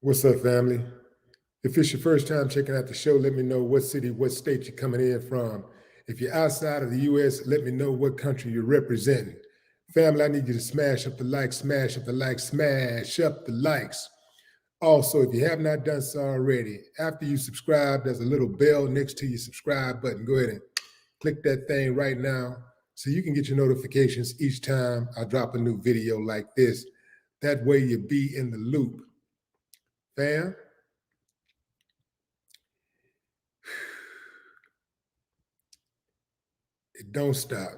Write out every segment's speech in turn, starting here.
What's up, family? If it's your first time checking out the show, let me know what city, what state you're coming in from. If you're outside of the U.S., let me know what country you're representing. Family, I need you to smash up the likes, smash up the likes, smash up the likes. Also, if you have not done so already, after you subscribe, there's a little bell next to your subscribe button. Go ahead and click that thing right now so you can get your notifications each time I drop a new video like this. That way you be in the loop. Fam, it don't stop.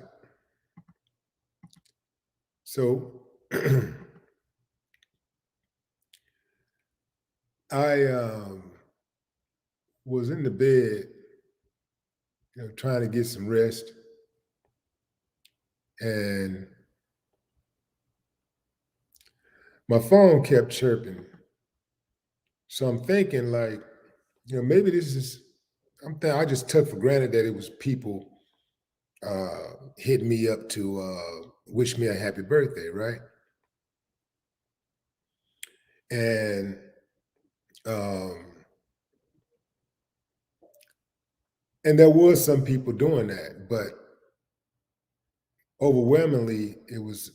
So I was in the bed, trying to get some rest, and my phone kept chirping. So I'm thinking, like, maybe this is. I just took for granted that it was people hitting me up to wish me a happy birthday, right? And um, and there was some people doing that, but overwhelmingly it was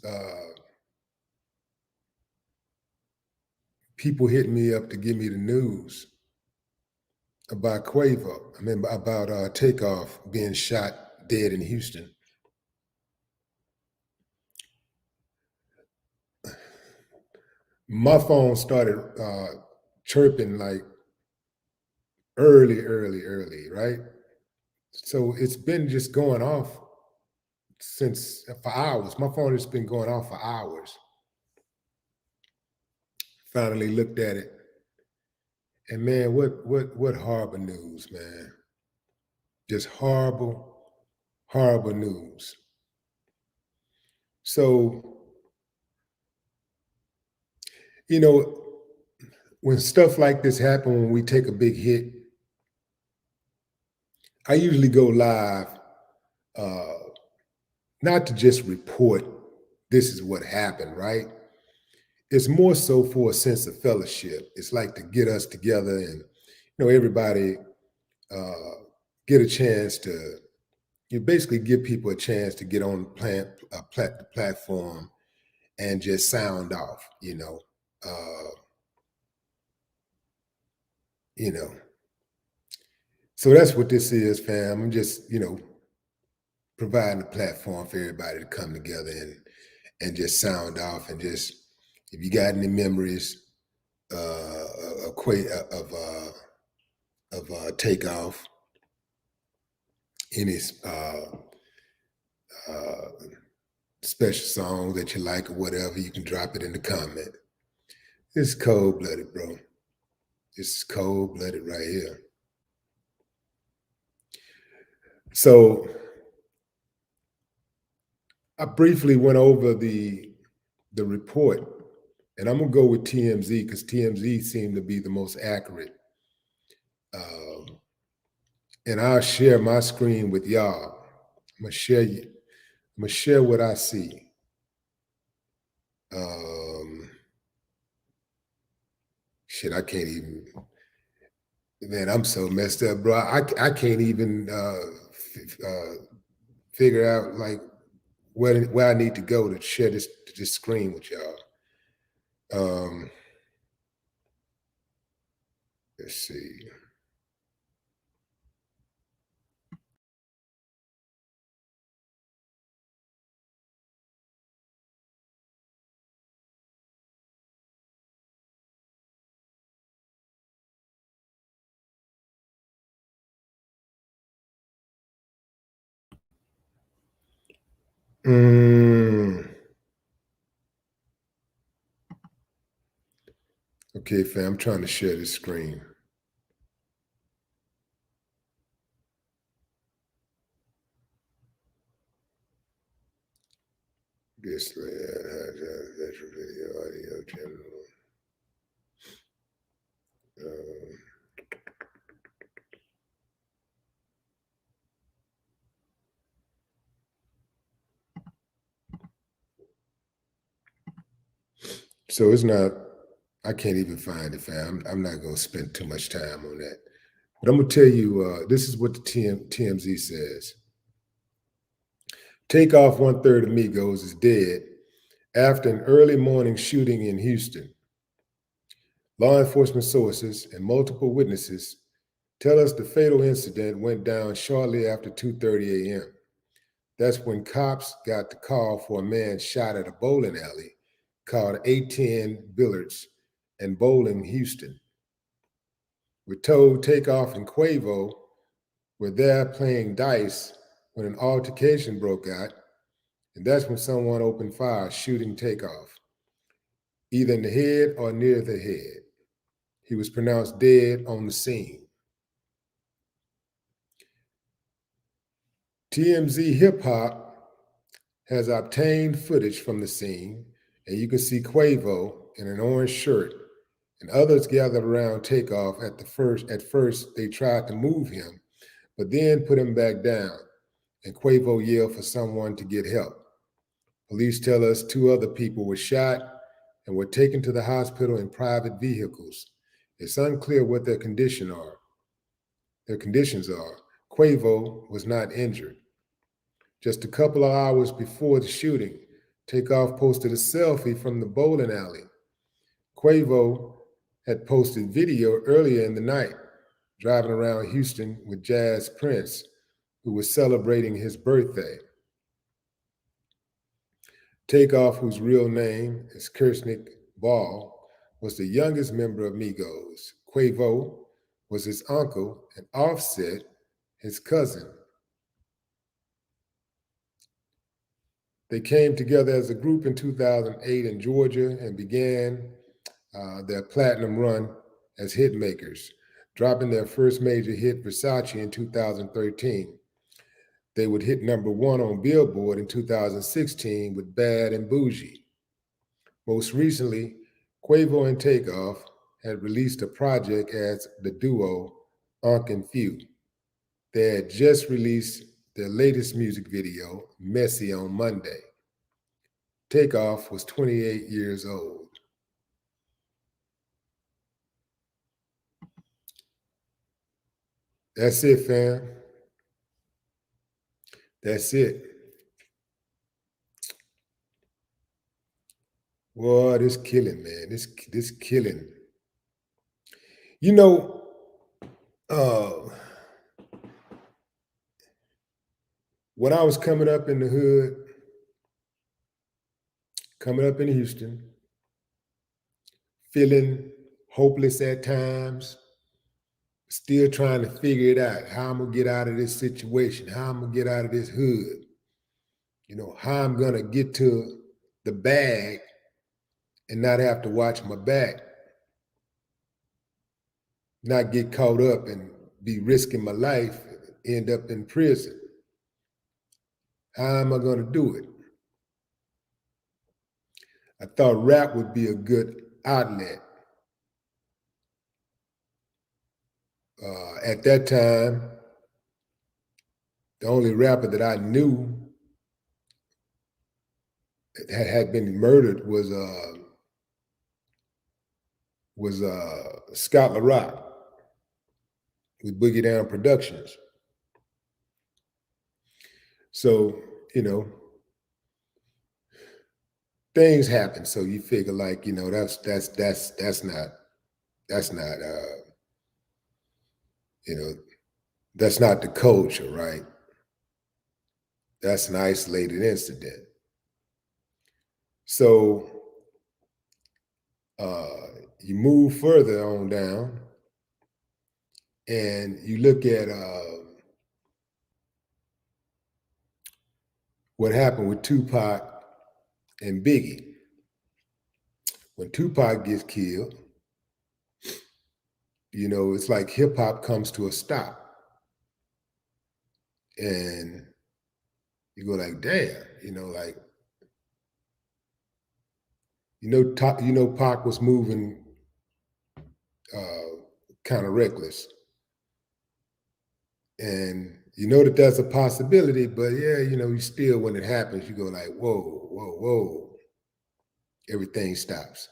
people hitting me up to give me the news about Quavo. I mean, about Takeoff being shot dead in Houston. My phone started chirping like early, right? So it's been just going off for hours. My phone has been going off for hours. Finally looked at it, and man, what horrible news, man! Just horrible news. So when stuff like this happen, when we take a big hit, I usually go live, uh, not to just report this is what happened, right? It's more so for a sense of fellowship. It's like to get us together and everybody uh, get a chance to. You basically give people a chance to get on the platform and just sound off. Uh, you know. So that's what this is, fam. I'm just providing a platform for everybody to come together and just sound off and just, if you got any memories of Takeoff, any uh, special song that you like or whatever, you can drop it in the comment. It's cold-blooded, bro. It's cold-blooded right here. So I briefly went over the report, and I'm gonna go with TMZ because TMZ seemed to be the most accurate. And I'll share my screen with y'all. I'm gonna share what I see. Shit, I can't even. Man, I'm so messed up, bro. I can't even figure out like where I need to go to share this screen with y'all. Let's see. Okay, fam, I'm trying to share this screen. This video, audio, general. So it's not I can't even find it, fam. I'm not going to spend too much time on that. But I'm going to tell you, this is what the TMZ says. Takeoff, one-third of MIGOS, is dead after an early morning shooting in Houston. Law enforcement sources and multiple witnesses tell us the fatal incident went down shortly after 2:30 a.m. That's when cops got the call for a man shot at a bowling alley called 810 Billards and Bowling, Houston. We're told Takeoff and Quavo were there playing dice when an altercation broke out, and that's when someone opened fire, shooting Takeoff, either in the head or near the head. He was pronounced dead on the scene. TMZ Hip Hop has obtained footage from the scene, and you can see Quavo in an orange shirt and others gathered around Takeoff. At first, they tried to move him, but then put him back down, and Quavo yelled for someone to get help. Police tell us 2 other people were shot and were taken to the hospital in private vehicles. It's unclear what their conditions are. Quavo was not injured. Just a couple of hours before the shooting, Takeoff posted a selfie from the bowling alley. Quavo had posted video earlier in the night, driving around Houston with Jazz Prince, who was celebrating his birthday. Takeoff, whose real name is Kirsnick Ball, was the youngest member of MIGOS. Quavo was his uncle, and Offset, his cousin. They came together as a group in 2008 in Georgia and began their platinum run as hit makers, dropping their first major hit, Versace, in 2013. They would hit #1 on Billboard in 2016 with Bad and Bougie. Most recently, Quavo and Takeoff had released a project as the duo Unc and Few. They had just released their latest music video, Messy, on Monday. Takeoff was 28 years old. That's it, fam. That's it. Boy, this killing, man. This killing. You know, when I was coming up in the hood, coming up in Houston, feeling hopeless at times, still trying to figure it out, how I'm gonna get out of this situation, how I'm gonna get out of this hood, how I'm gonna get to the bag and not have to watch my back, not get caught up and be risking my life, end up in prison. How am I gonna do it? I thought rap would be a good outlet. At that time, the only rapper that I knew that had been murdered was Scott LaRock with Boogie Down Productions. So, things happen. So you figure like, that's not that's not the culture, right? That's an isolated incident. So you move further on down and you look at what happened with Tupac and Biggie. When Tupac gets killed, it's like hip hop comes to a stop. And you go like, damn, Pac was moving kind of reckless. And you know that that's a possibility, but yeah, you still, when it happens, you go like, whoa, whoa, whoa. Everything stops.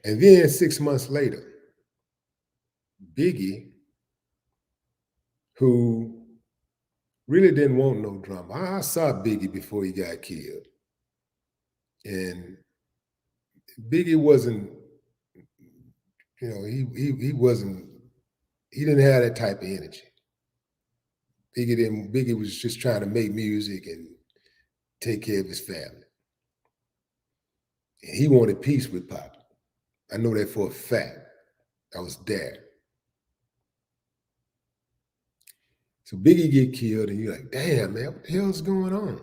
And then 6 months later, Biggie, who really didn't want no drama. I saw Biggie before he got killed. And Biggie wasn't, he wasn't, he didn't have that type of energy. Biggie was just trying to make music and take care of his family. And he wanted peace with Pop. I know that for a fact. I was there. So Biggie get killed, and you're like, damn, man, what the hell's going on?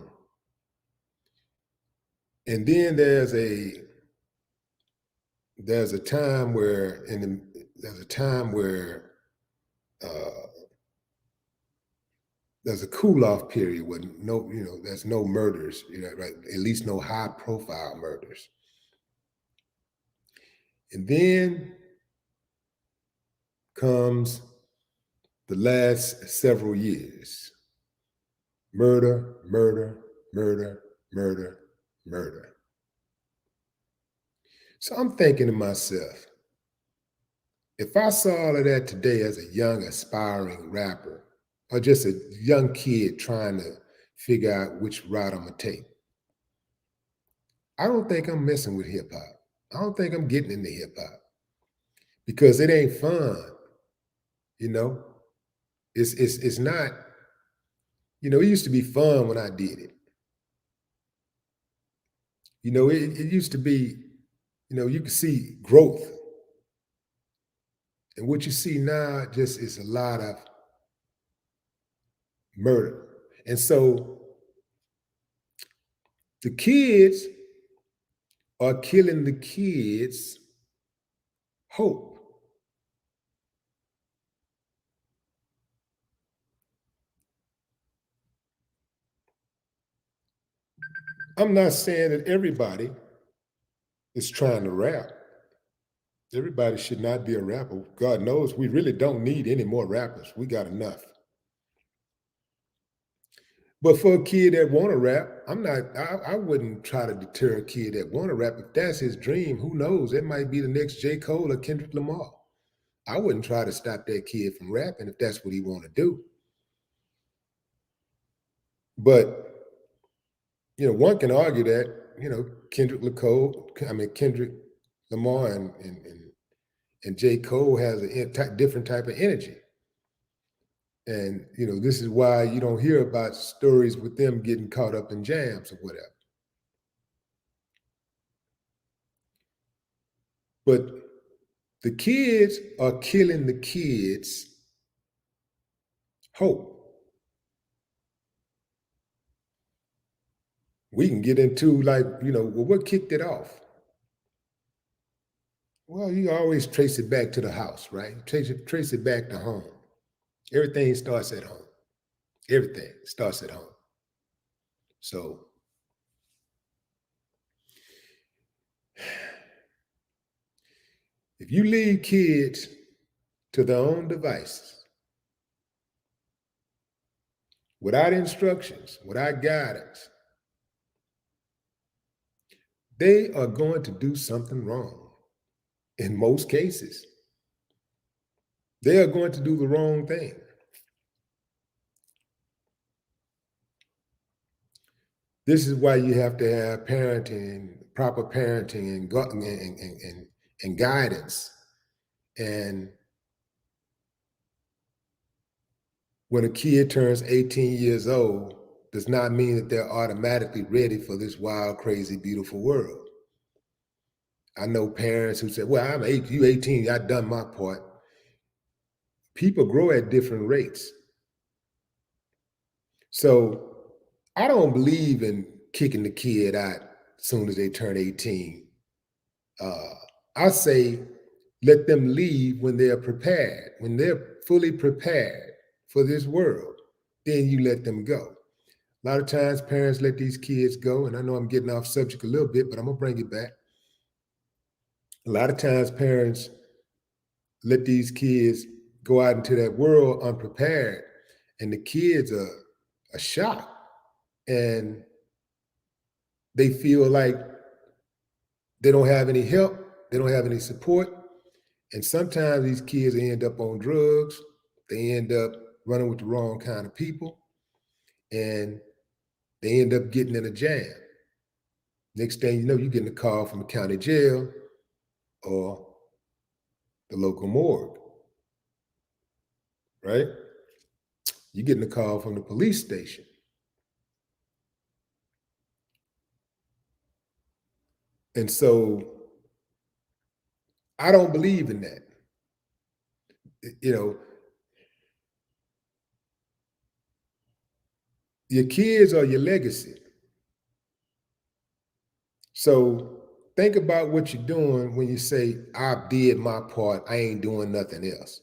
And then there's a time where there's a cool off period where there's no murders, right? At least no high profile murders. And then comes the last several years. Murder, murder, murder, murder, murder. So I'm thinking to myself, if I saw all of that today as a young aspiring rapper, or just a young kid trying to figure out which route I'm gonna take, I don't think I'm messing with hip hop. I don't think I'm getting into hip hop because it ain't fun. It's not. It used to be fun when I did it. It used to be. You could see growth, and what you see now just is a lot of murder. And so the kids are killing the kids' hope. I'm not saying that everybody is trying to rap. Everybody should not be a rapper. God knows we really don't need any more rappers. We got enough. But for a kid that want to rap, I wouldn't try to deter a kid that want to rap. If that's his dream, who knows? It might be the next J. Cole or Kendrick Lamar. I wouldn't try to stop that kid from rapping if that's what he want to do. But, one can argue that, Kendrick Lamar and J. Cole has a different type of energy. And, this is why you don't hear about stories with them getting caught up in jams or whatever. But the kids are killing the kids' hope. We can get into what kicked it off? Well, you always trace it back to the house, right? Trace it back to home. Everything starts at home. Everything starts at home. So if you leave kids to their own devices, without instructions, without guidance, they are going to do something wrong. In most cases, they are going to do the wrong thing. This is why you have to have proper parenting and guidance. And when a kid turns 18 years old, does not mean that they're automatically ready for this wild, crazy, beautiful world. I know parents who say, well, I'm 8, you 18, I've done my part. People grow at different rates. So I don't believe in kicking the kid out as soon as they turn 18. I say let them leave when they're prepared, when they're fully prepared for this world, then you let them go. A lot of times parents let these kids go, and I know I'm getting off subject a little bit, but I'm gonna bring it back. A lot of times parents let these kids go out into that world unprepared, and the kids are shocked, and they feel like they don't have any help They don't have any support. And sometimes these kids end up on drugs. They end up running with the wrong kind of people. And they end up getting in a jam. Next thing you know, you're getting a call from the county jail or the local morgue, right? You're getting a call from the police station. And so I don't believe in that. You know, your kids are your legacy. So think about what you're doing when you say, I did my part, I ain't doing nothing else.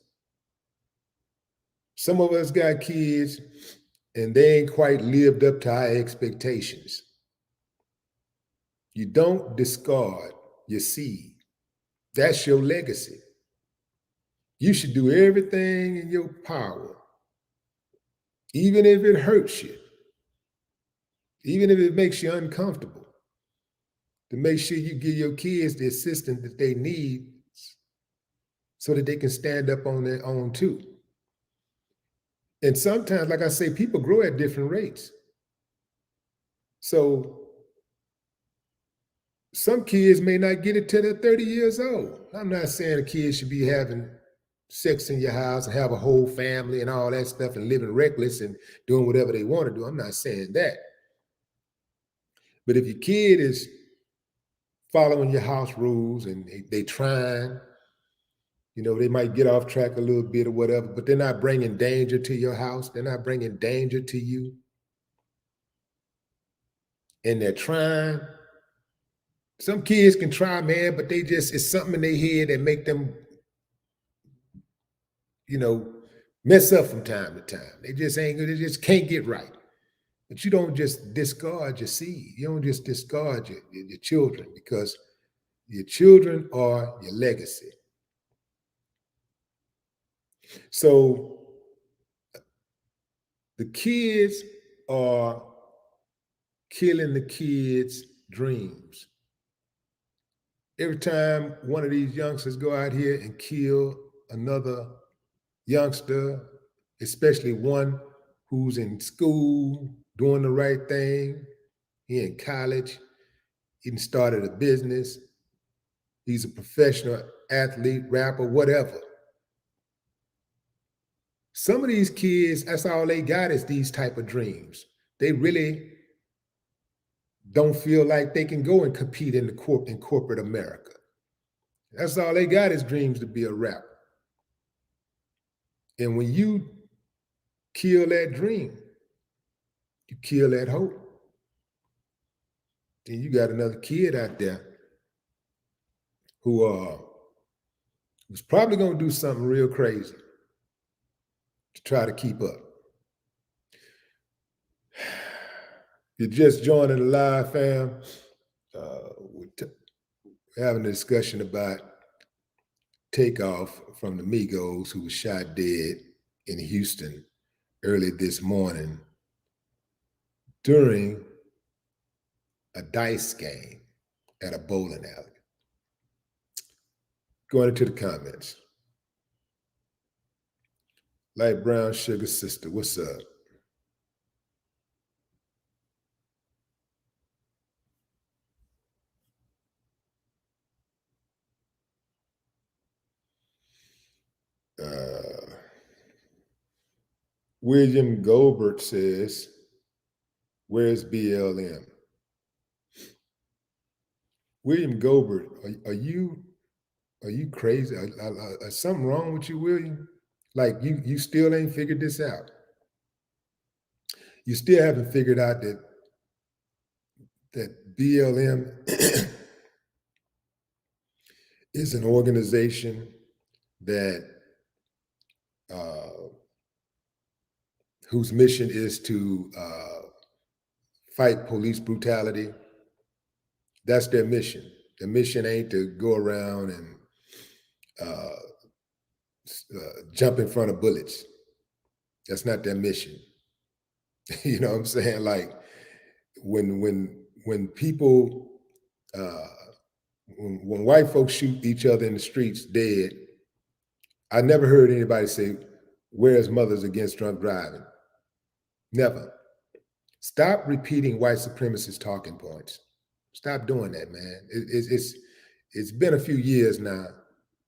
Some of us got kids and they ain't quite lived up to our expectations. You don't discard your seed. That's your legacy. You should do everything in your power, even if it hurts you, even if it makes you uncomfortable, to make sure you give your kids the assistance that they need so that they can stand up on their own too. And sometimes, like I say, people grow at different rates. So some kids may not get it till they're 30 years old. I'm not saying a kid should be having sex in your house and have a whole family and all that stuff and living reckless and doing whatever they want to do. I'm not saying that. But if your kid is following your house rules and they trying, you know, they might get off track a little bit or whatever, but they're not bringing danger to your house. They're not bringing danger to you. And they're trying. Some kids can try, man, but it's something in their head that make them, you know, mess up from time to time. They just can't get right. But you don't just discard your seed. You don't just discard your children, because your children are your legacy. So the kids are killing the kids' dreams. Every time one of these youngsters go out here and kill another youngster, especially one who's in school, doing the right thing, he in college, he started a business, he's a professional athlete, rapper, whatever. Some of these kids, that's all they got is these type of dreams. They really don't feel like they can go and compete in corporate America. That's all they got is dreams to be a rapper. And when you kill that dream, you kill that hope. Then you got another kid out there who was probably going to do something real crazy to try to keep up. You're just joining the live, fam. We're having a discussion about Takeoff from the MIGOS, who was shot dead in Houston early this morning during a dice game at a bowling alley. Going into the comments. Light brown sugar sister, what's up? William Goldberg says, where's BLM? William Goldberg, are you crazy? Is something wrong with you, William? Like you still ain't figured this out. You still haven't figured out that BLM is an organization that whose mission is to fight police brutality. That's their mission. Their mission ain't to go around and jump in front of bullets. That's not their mission. You know what I'm saying? Like when people When white folks shoot each other in the streets dead, I never heard anybody say, "Where's mothers against drunk driving?" Never. Stop repeating white supremacist talking points. Stop doing that, man. It's been a few years now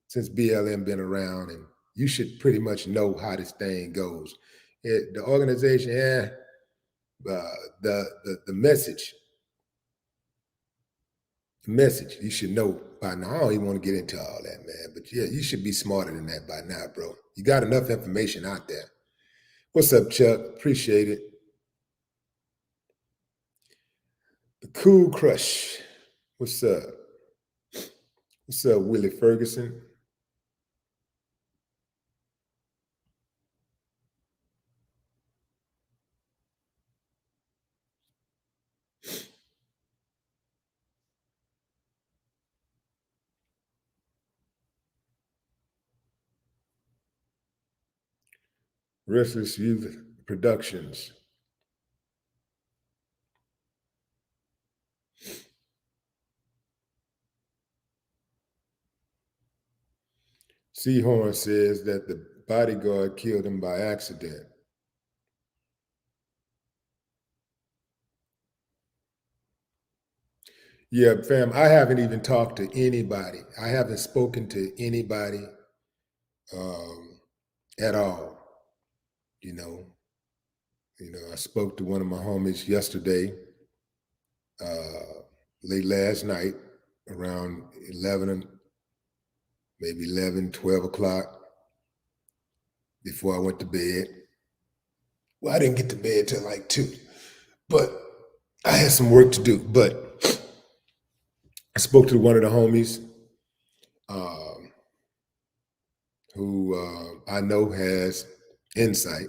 since BLM been around, and you should pretty much know how this thing goes. The organization, the message you should know by now. I don't even want to get into all that, man. But yeah, you should be smarter than that by now, bro. You got enough information out there. What's up, Chuck? Appreciate it. The Cool Crush. What's up? What's up, Willie Ferguson? Restless Youth Productions. Seahorn says that the bodyguard killed him by accident. Yeah, fam, I haven't even talked to anybody. I haven't spoken to anybody at all. You know, I spoke to one of my homies yesterday, late last night, around 11, maybe 11, 12 o'clock, before I went to bed. Well, I didn't get to bed till like 2, but I had some work to do. But I spoke to one of the homies who I know has insight,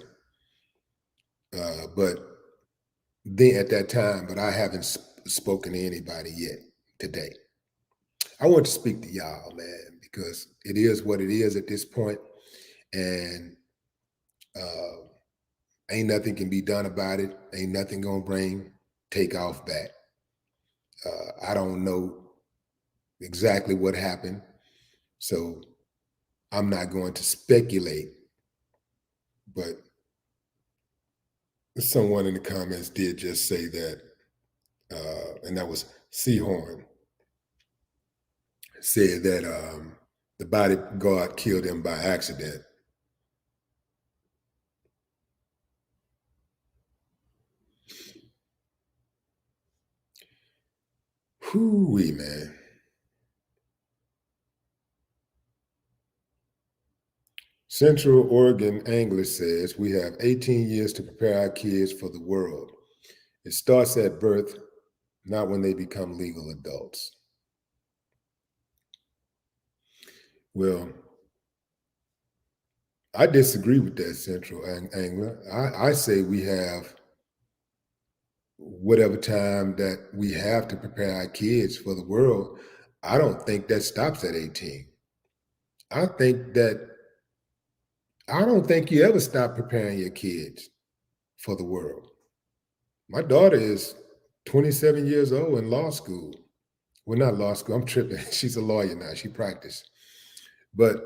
but then at that time, but I haven't spoken to anybody yet today. I want to speak to y'all, man, because it is what it is at this point, and ain't nothing can be done about it. Ain't nothing gonna bring Takeoff back. I don't know exactly what happened, so I'm not going to speculate, but someone in the comments did just say that, and that was Seahorn, said that the bodyguard killed him by accident. Whoo-wee, man. Central Oregon Anglers says we have 18 years to prepare our kids for the world. It starts at birth, not when they become legal adults. Well, I disagree with that, Central Angler. I say we have whatever time that we have to prepare our kids for the world. I don't think that stops at 18. I don't think you ever stop preparing your kids for the world. My daughter is 27 years old in law school. Well, not law school, I'm tripping. She's a lawyer now, she practiced. But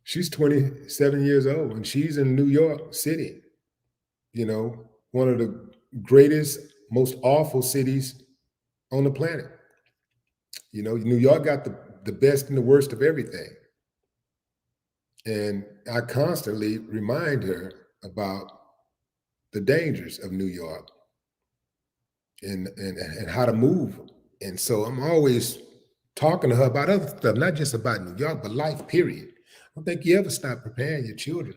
she's 27 years old and she's in New York City, one of the greatest, most awful cities on the planet. New York got the best and the worst of everything. And I constantly remind her about the dangers of New York and how to move. And so I'm always talking to her about other stuff, not just about New York, but life, period. I don't think you ever stop preparing your children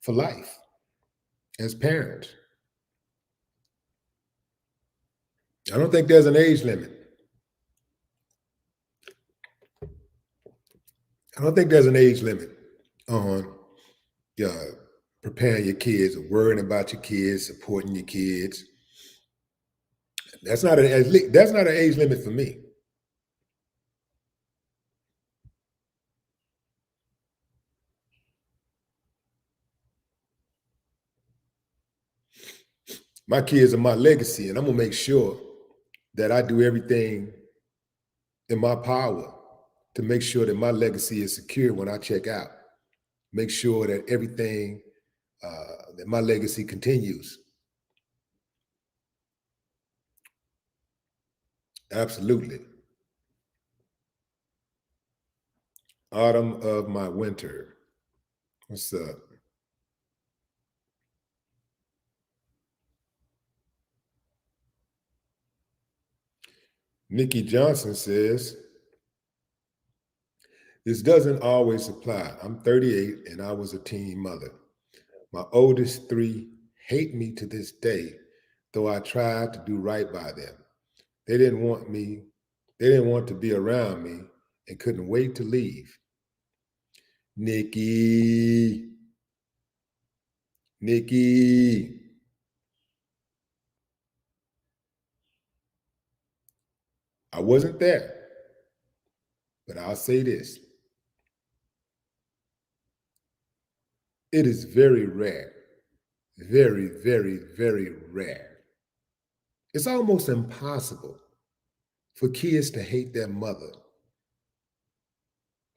for life as parents. I don't think there's an age limit. I don't think there's an age limit on preparing your kids, or worrying about your kids, supporting your kids. That's not an age limit for me. My kids are my legacy, and I'm gonna make sure that I do everything in my power to make sure that my legacy is secure when I check out. Make sure that everything, that my legacy continues. Absolutely. Autumn of my winter. What's up? Nikki Johnson says, this doesn't always apply. I'm 38 and I was a teen mother. My oldest three hate me to this day, though I tried to do right by them. They didn't want me, they didn't want to be around me and couldn't wait to leave. Nikki, I wasn't there, but I'll say this. It is very rare, very, very, very rare. It's almost impossible for kids to hate their mother,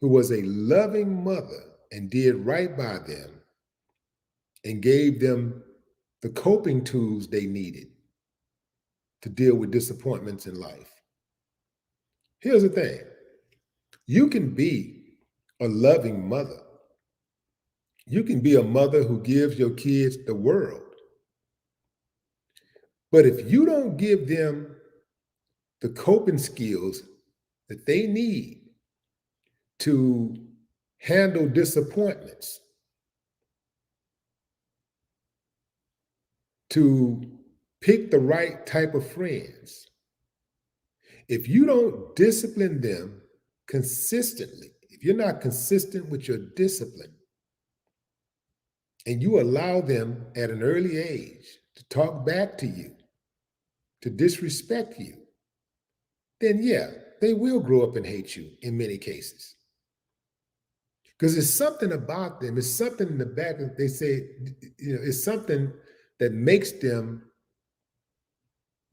who was a loving mother and did right by them and gave them the coping tools they needed to deal with disappointments in life. Here's the thing. You can be a loving mother. You can be a mother who gives your kids the world. But if you don't give them the coping skills that they need to handle disappointments, to pick the right type of friends, if you don't discipline them consistently, if you're not consistent with your discipline, and you allow them at an early age to talk back to you, to disrespect you, then yeah, they will grow up and hate you in many cases. Because there's something about them, it's something in the back that they say, it's something that makes them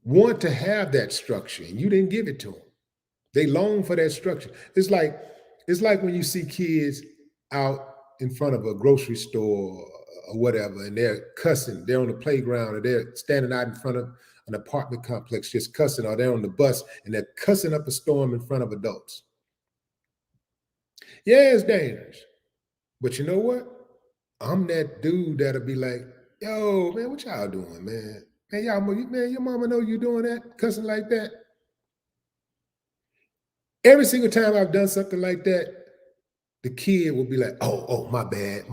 want to have that structure, and you didn't give it to them. They long for that structure. It's like when you see kids out in front of a grocery store or whatever, and they're cussing. They're on the playground, or they're standing out in front of an apartment complex just cussing, or they're on the bus and they're cussing up a storm in front of adults. Yeah, it's dangerous. But you know what? I'm that dude that'll be like, yo, man, what y'all doing, man? Man, your mama know you doing that, cussing like that. Every single time I've done something like that, the kid will be like, oh, my bad,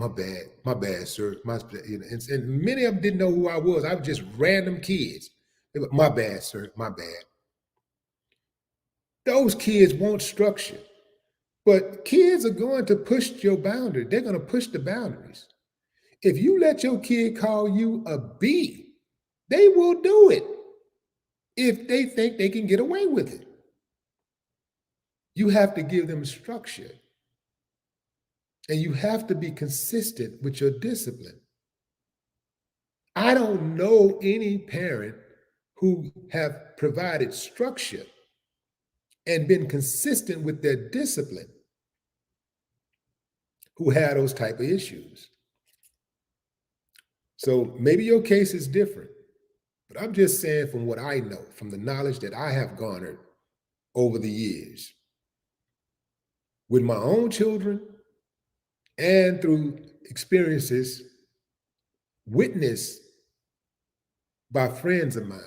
sir. And many of them didn't know who I was. I was just random kids. They were, my bad, sir, my bad. Those kids want structure. But kids are going to push your boundary. They're going to push the boundaries. If you let your kid call you a B, they will do it if they think they can get away with it. You have to give them structure. And you have to be consistent with your discipline. I don't know any parent who have provided structure and been consistent with their discipline who had those type of issues. So maybe your case is different, but I'm just saying from what I know, from the knowledge that I have garnered over the years with my own children and through experiences witnessed by friends of mine.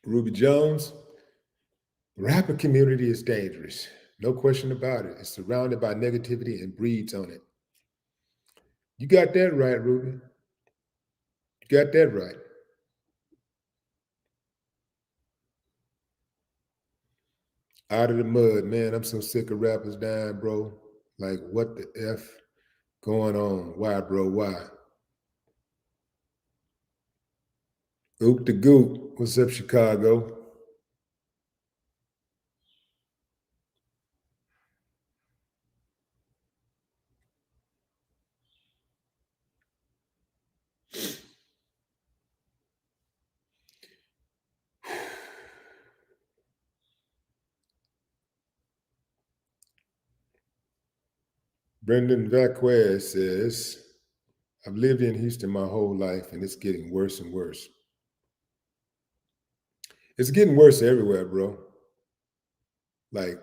Ruby Jones, the rapper community is dangerous. No question about it. It's surrounded by negativity and breeds on it. You got that right, Ruby. You got that right. Out of the mud, man. I'm so sick of rappers dying, bro. Like, what the F going on? Why, bro? Why? Oop the goop. What's up, Chicago? Brendan Vaquez says, I've lived in Houston my whole life and it's getting worse and worse. It's getting worse everywhere, bro. Like,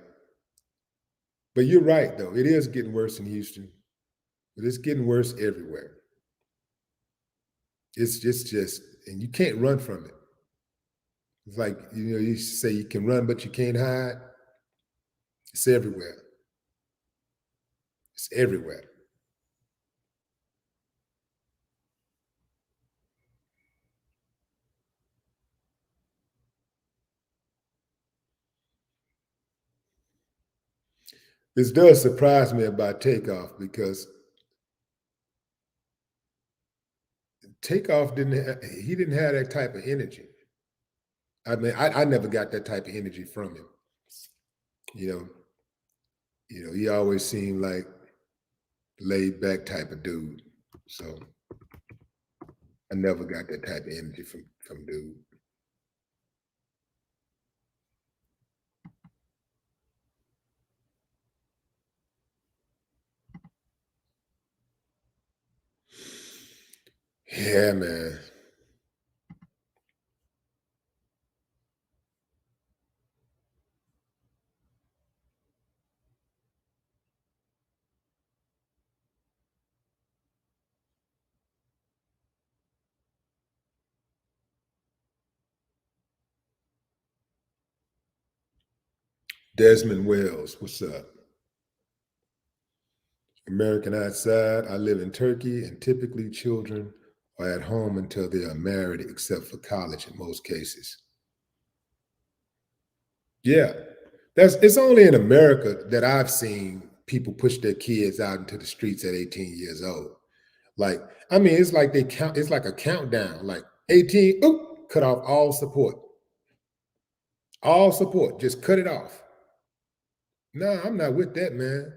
but you're right, though. It is getting worse in Houston, but it's getting worse everywhere. It's just, and you can't run from it. It's like, you say you can run, but you can't hide. It's everywhere. It's everywhere. This does surprise me about Takeoff because Takeoff didn't have that type of energy. I mean, I never got that type of energy from him. You know, he always seemed like laid back type of dude. So I never got that type of energy from dude. Yeah, man. Desmond Wells, what's up? American outside. I live in Turkey, and typically children are at home until they are married, except for college in most cases. Yeah, it's only in America that I've seen people push their kids out into the streets at 18 years old. Like, I mean, it's like it's like a countdown. Like 18, oop, cut off all support. All support, just cut it off. No, I'm not with that, man.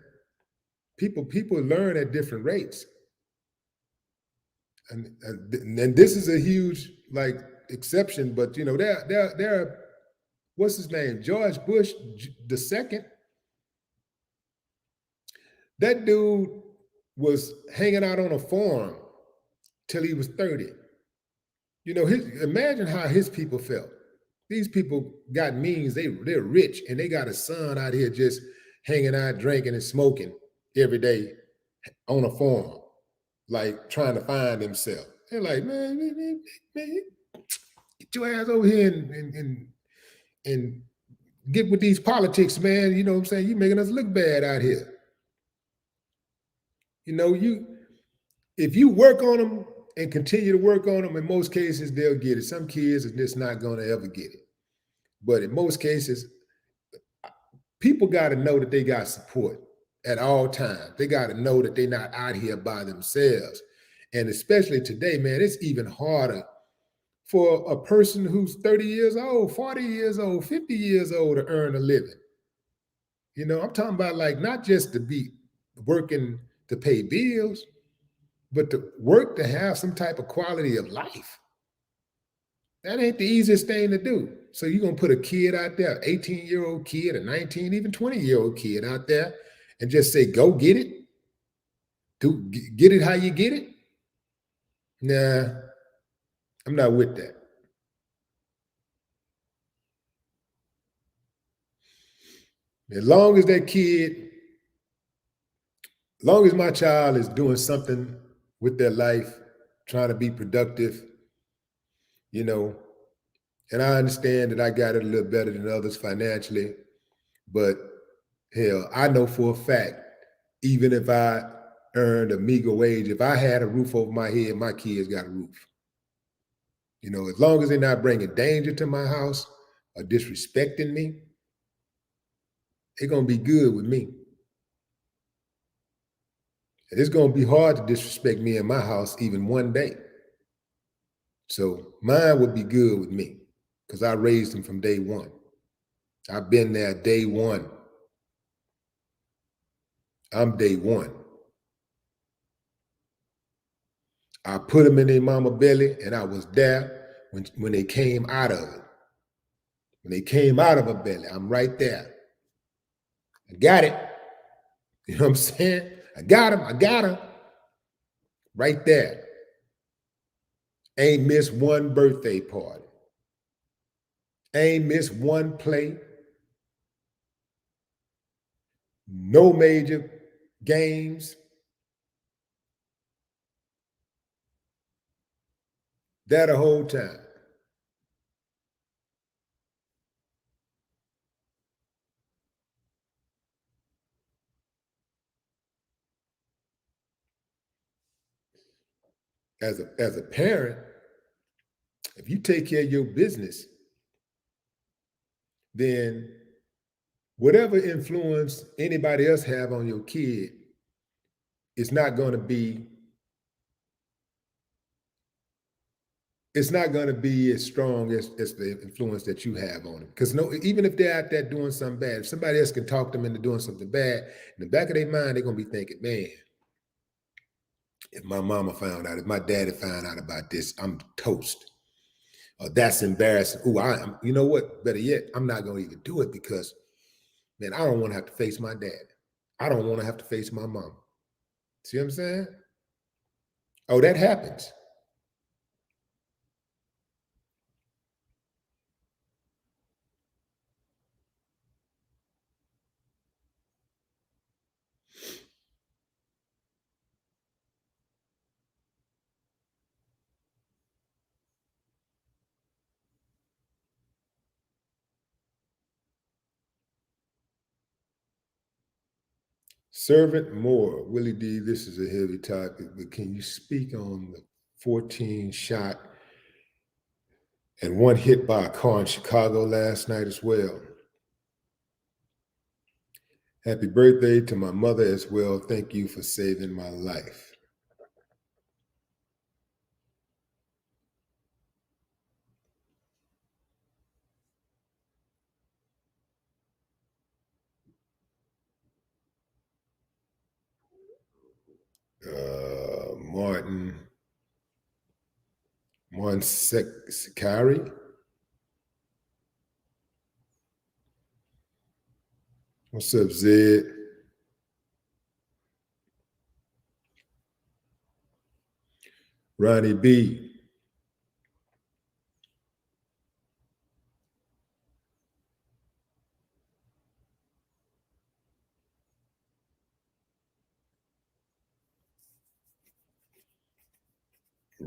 People learn at different rates. And this is a huge like exception, but there are, what's his name, George Bush the second. That dude was hanging out on a farm till he was 30. Imagine how his people felt. These people got means. They're rich and they got a son out here just hanging out, drinking and smoking every day on a farm, like trying to find himself. They're like, man, get your ass over here and get with these politics, man. You know what I'm saying? You making us look bad out here. If you work on them and continue to work on them, in most cases they'll get it. Some kids are just not going to ever get it. But in most cases, people got to know that they got support at all times. They got to know that they're not out here by themselves. And especially today, man, it's even harder for a person who's 30 years old, 40 years old, 50 years old to earn a living. I'm talking about like not just to be working to pay bills, but to work to have some type of quality of life. That ain't the easiest thing to do. So you're going to put a kid out there, 18-year-old kid, a 19, even 20-year-old kid out there and just say, go get it? Get it how you get it? Nah, I'm not with that. As long as that kid, as long as my child is doing something with their life, trying to be productive, and I understand that I got it a little better than others financially, but hell, I know for a fact, even if I earned a meager wage, if I had a roof over my head, my kids got a roof. As long as they're not bringing danger to my house or disrespecting me, they're going to be good with me. And it's going to be hard to disrespect me in my house even one day. So mine would be good with me because I raised them from day one. I've been there day one. I'm day one. I put them in their mama belly and I was there when they came out of it. When they came out of her belly, I'm right there. I got it. You know what I'm saying? I got him. I got him. Right there. Ain't missed one birthday party. Ain't missed one play. No major games. That the whole time. As a parent, if you take care of your business, then whatever influence anybody else have on your kid, it's not going to be as strong as the influence that you have on them. Because no, even if they're out there doing something bad, if somebody else can talk them into doing something bad, in the back of their mind, they're gonna be thinking, man, if my mama found out, if my daddy found out about this, I'm toast. Or that's embarrassing. Ooh, you know what? Better yet, I'm not gonna even do it because, man, I don't want to have to face my dad. I don't want to have to face my mom. See what I'm saying? Oh, that happens. Servant Moore, Willie D, this is a heavy topic, but can you speak on the 14 shot and one hit by a car in Chicago last night as well? Happy birthday to my mother as well. Thank you for saving my life. Martin Sakari. What's up, Zed? Ronnie B.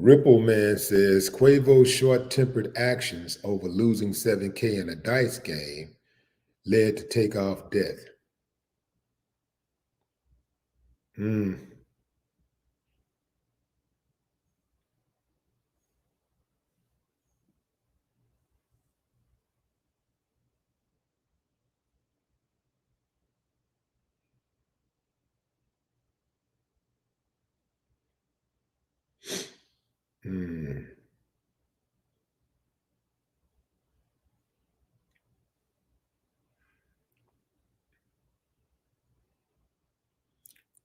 Ripple Man says Quavo's short-tempered actions over losing 7K in a dice game led to Takeoff death. Hmm. Hmm.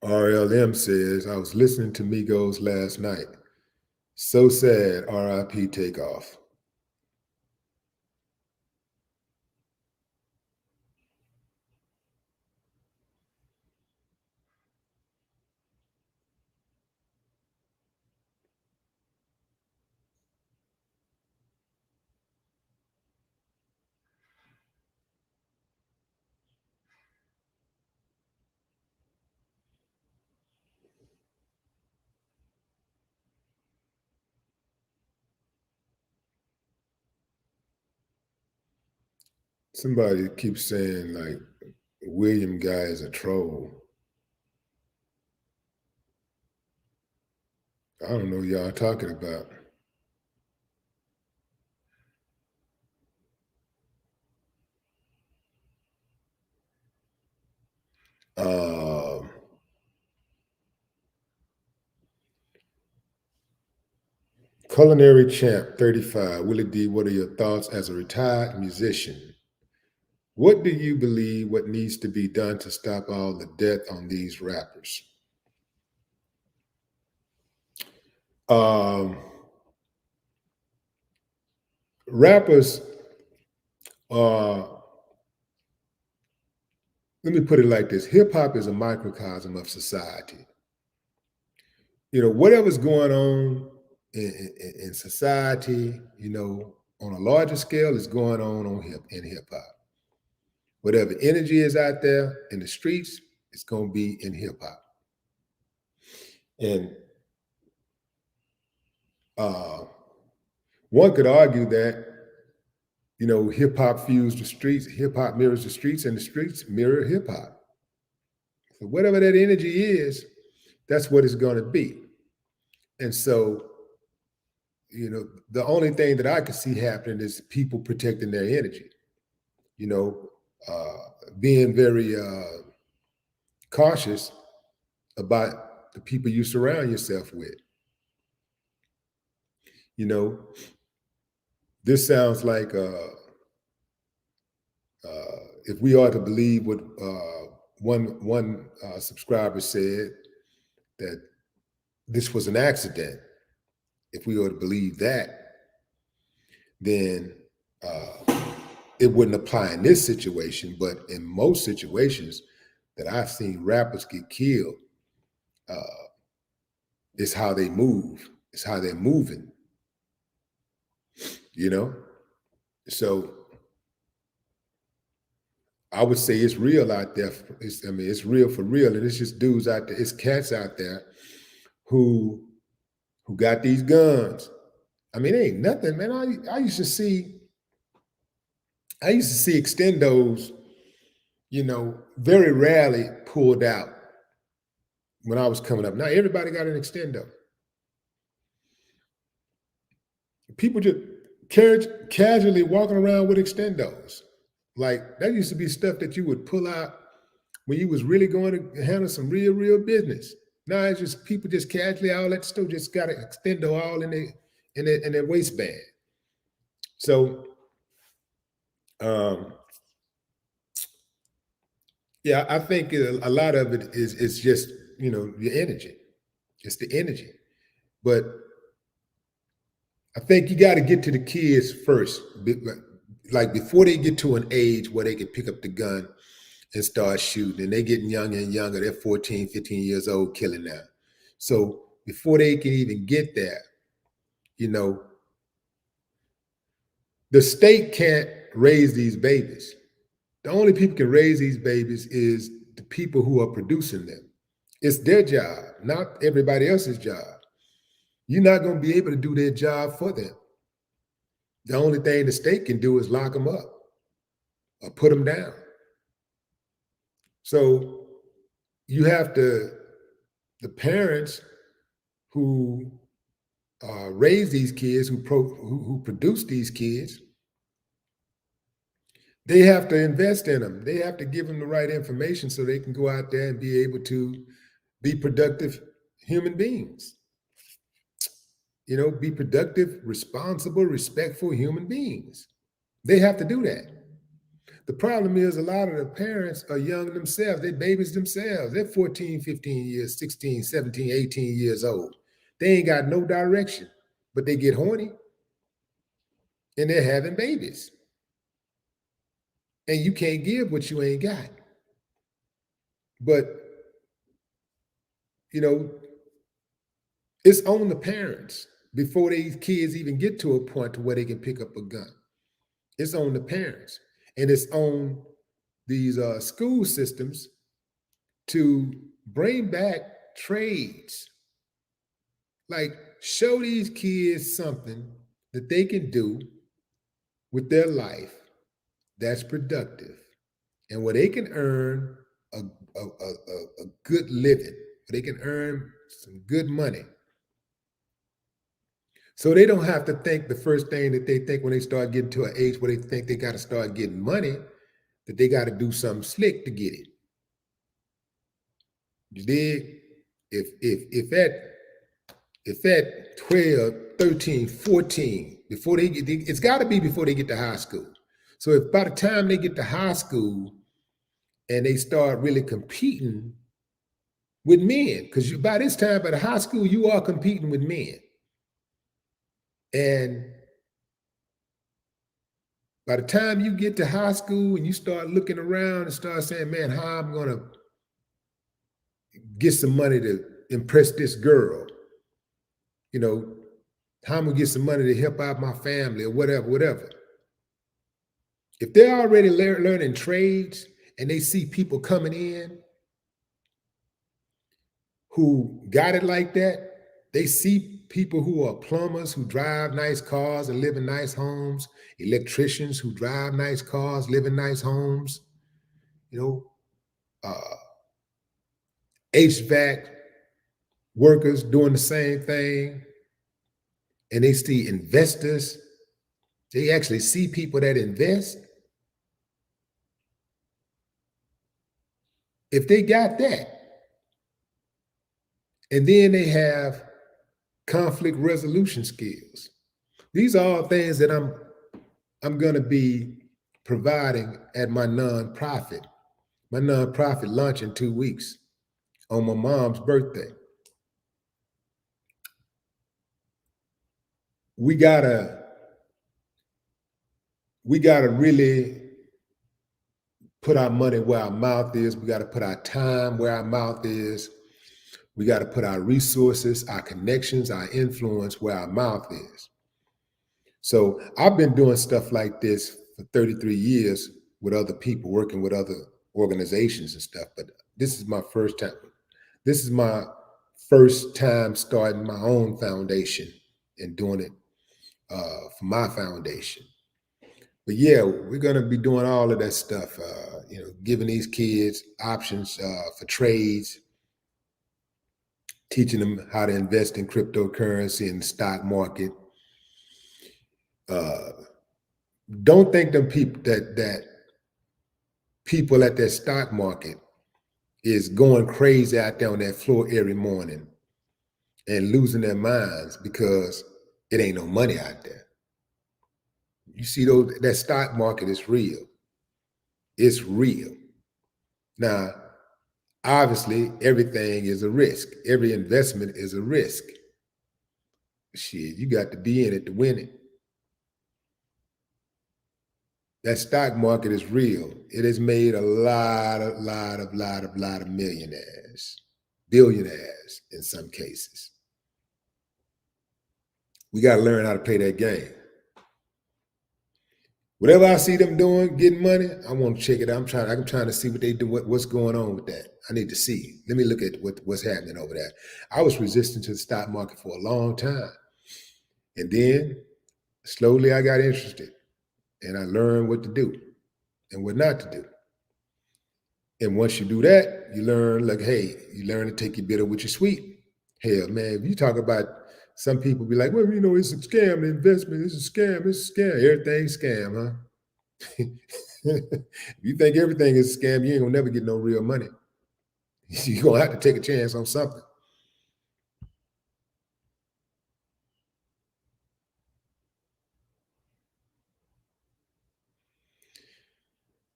RLM says, I was listening to MIGOS last night. So sad, RIP Takeoff. Somebody keeps saying like William guy is a troll. I don't know what y'all talking about. Um, Culinary Champ 35. Willie D, what are your thoughts as a retired musician? What do you believe what needs to be done to stop all the death on these rappers? Um, Rappers are let me put it like this. Hip hop is a microcosm of society. Whatever's going on in society, on a larger scale is going on in hip hop. Whatever energy is out there in the streets, it's going to be in hip hop. And one could argue that, hip hop fused the streets, hip hop mirrors the streets, and the streets mirror hip hop. So whatever that energy is, that's what it's going to be. And so, the only thing that I could see happening is people protecting their energy, being very cautious about the people you surround yourself with. This sounds like if we are to believe what one subscriber said, that this was an accident. If we are to believe that, then it wouldn't apply in this situation. But in most situations that I've seen rappers get killed, it's how they move. It's how they're moving. So I would say it's real out there. It's real for real. And it's just dudes out there, it's cats out there who got these guns. It ain't nothing, man. I used to see extendos, very rarely pulled out when I was coming up. Now everybody got an extendo. People just casually walking around with extendos. Like that used to be stuff that you would pull out when you was really going to handle some real business. Now it's just people just casually all that stuff just got an extendo all in their waistband. So yeah, I think a lot of it is just your energy. It's the energy. But I think you got to get to the kids first, like before they get to an age where they can pick up the gun and start shooting. And they're getting younger and younger. They're 14, 15 years old, killing now. So before they can even get there, the state can't raise these babies. The only people can raise these babies is the people who are producing them. It's their job, not everybody else's job. You're not going to be able to do their job for them. The only thing the state can do is lock them up or put them down. So you have the parents who raise these kids, who produce these kids, they have to invest in them. They have to give them the right information so they can go out there and be able to be productive human beings. Be productive, responsible, respectful human beings. They have to do that. The problem is a lot of the parents are young themselves. They're babies themselves. They're 14, 15 years, 16, 17, 18 years old. They ain't got no direction, but they get horny and they're having babies. And you can't give what you ain't got. But, it's on the parents before these kids even get to a point to where they can pick up a gun. It's on the parents. And it's on these school systems to bring back trades. Like, show these kids something that they can do with their life that's productive and where they can earn a good living, where they can earn some good money. So they don't have to think the first thing that they think when they start getting to an age where they think they got to start getting money, that they got to do something slick to get it. You dig? If at 12, 13, 14, before they get, it's got to be before they get to high school. So if by the time they get to high school and they start really competing with men, because by this time, by the high school, you are competing with men. And By the time you get to high school and you start looking around and start saying, man, how I'm going to get some money to impress this girl, you know, how I'm going to get some money to help out my family or whatever. If they're already learning trades and they see people coming in who got it like that, they see people who are plumbers who drive nice cars and live in nice homes, electricians who drive nice cars, live in nice homes, HVAC workers doing the same thing, and they see investors. They actually see people that invest. If they got that, and then they have conflict resolution skills, these are all things that I'm going to be providing at my nonprofit. My nonprofit launch in 2 weeks on my mom's birthday. We gotta really put our money where our mouth is. We gotta put our time where our mouth is. We gotta put our resources, our connections, our influence where our mouth is. So I've been doing stuff like this for 33 years with other people, working with other organizations and stuff, but this is my first time. This is my first time starting my own foundation and doing it for my foundation. But yeah, we're gonna be doing all of that stuff, giving these kids options for trades, teaching them how to invest in cryptocurrency and the stock market. Don't think them people that people at that stock market is going crazy out there on that floor every morning and losing their minds because it ain't no money out there. You see, that stock market is real. It's real. Now, obviously, everything is a risk. Every investment is a risk. Shit, you got to be in it to win it. That stock market is real. It has made a lot of millionaires, billionaires in some cases. We got to learn how to play that game. Whatever I see them doing, getting money, I want to check it out. I'm trying to see what they do, what's going on with that. I need to see. Let me look at what's happening over there. I was resistant to the stock market for a long time. And then slowly I got interested and I learned what to do and what not to do. And once you do that, you learn, you learn to take your bitter with your sweet. Hell, man, if you talk about, some people be like, well, it's a scam, the investment, it's a scam, everything's a scam, huh? If you think everything is a scam, you ain't gonna never get no real money. You're gonna have to take a chance on something.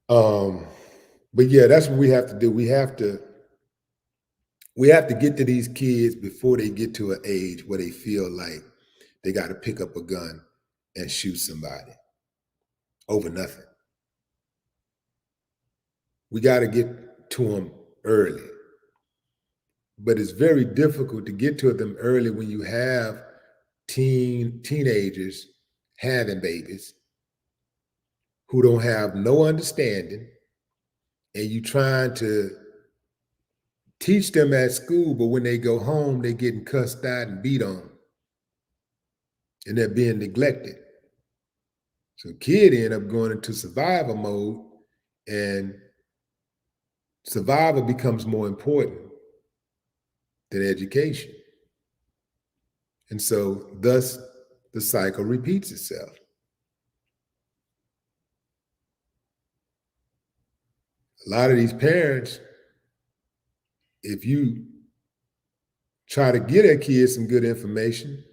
But yeah, that's what we have to do. We have to get to these kids before they get to an age where they feel like they got to pick up a gun and shoot somebody over nothing. We got to get to them early. But it's very difficult to get to them early when you have teenagers having babies who don't have no understanding, and you trying to teach them at school, but when they go home, they're getting cussed out and beat on, and they're being neglected. So kid end up going into survival mode, and survival becomes more important than education. And so thus the cycle repeats itself. A lot of these parents, if you try to get at kids some good information,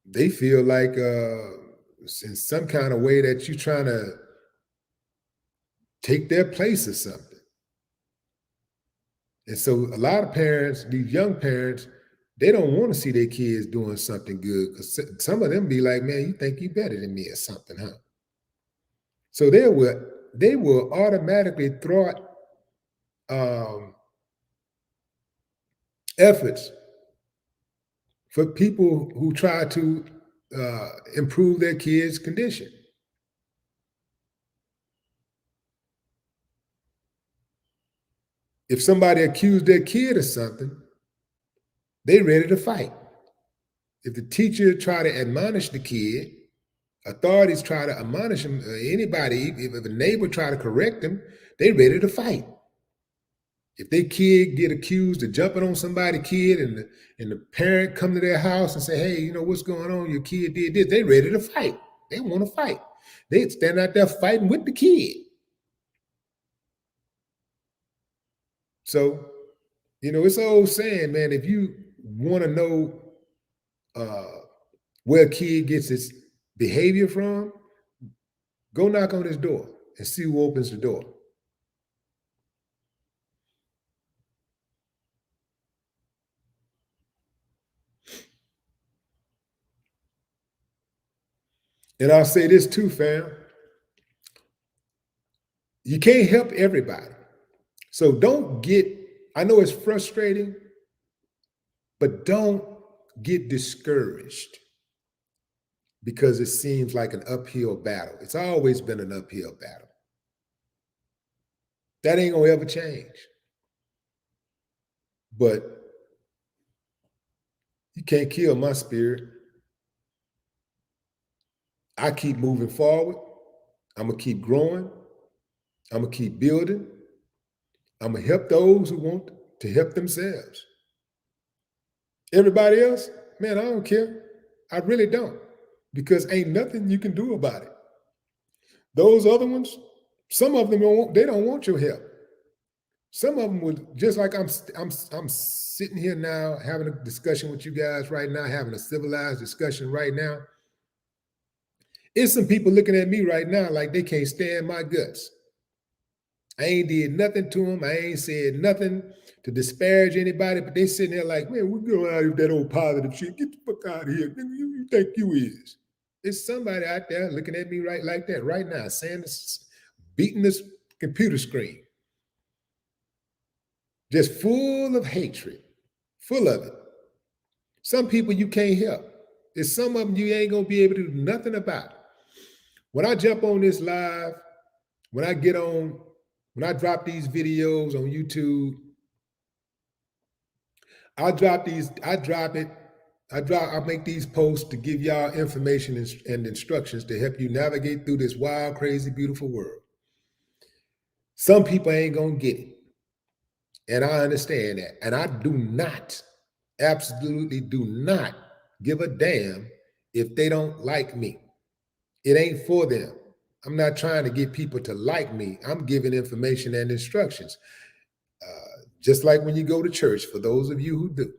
they feel like in some kind of way that you're trying to take their place or something. And so a lot of parents, these young parents, they don't want to see their kids doing something good, because some of them be like, man, you think you better than me or something, huh? So they will automatically thwart um, efforts for people who try to improve their kids' condition. If somebody accused their kid of something, they ready to fight. If the teacher try to admonish the kid, authorities try to admonish them, anybody, if a neighbor try to correct them, they ready to fight. If their kid get accused of jumping on somebody's kid and the parent come to their house and say, hey, what's going on? Your kid did this. They ready to fight. They want to fight. They stand out there fighting with the kid. So, it's an old saying, man, if you want to know where a kid gets its behavior from, go knock on his door and see who opens the door. And I'll say this too, fam. You can't help everybody. So I know it's frustrating, but don't get discouraged because it seems like an uphill battle. It's always been an uphill battle. That ain't gonna ever change. But you can't kill my spirit. I keep moving forward. I'm gonna keep growing. I'm gonna keep building. I'm gonna help those who want to help themselves. Everybody else, man, I don't care. I really don't, because ain't nothing you can do about it. Those other ones, some of them they don't want your help. Some of them would, just like I'm sitting here now having a discussion with you guys right now, having a civilized discussion right now. It's some people looking at me right now like they can't stand my guts. I ain't did nothing to them. I ain't said nothing to disparage anybody, but they sitting there like, man, we're going out of that old positive shit. Get the fuck out of here. Nigga, you think you is. There's somebody out there looking at me right like that right now, saying this, beating this computer screen. Just full of hatred, full of it. Some people you can't help. There's some of them you ain't gonna be able to do nothing about. When I jump on this live, when I drop these videos on YouTube, I make these posts to give y'all information and instructions to help you navigate through this wild, crazy, beautiful world. Some people ain't gonna get it. And I understand that. And I do not, absolutely do not give a damn if they don't like me. It ain't for them. I'm not trying to get people to like me. I'm giving information and instructions. Just like when you go to church, for those of you who do.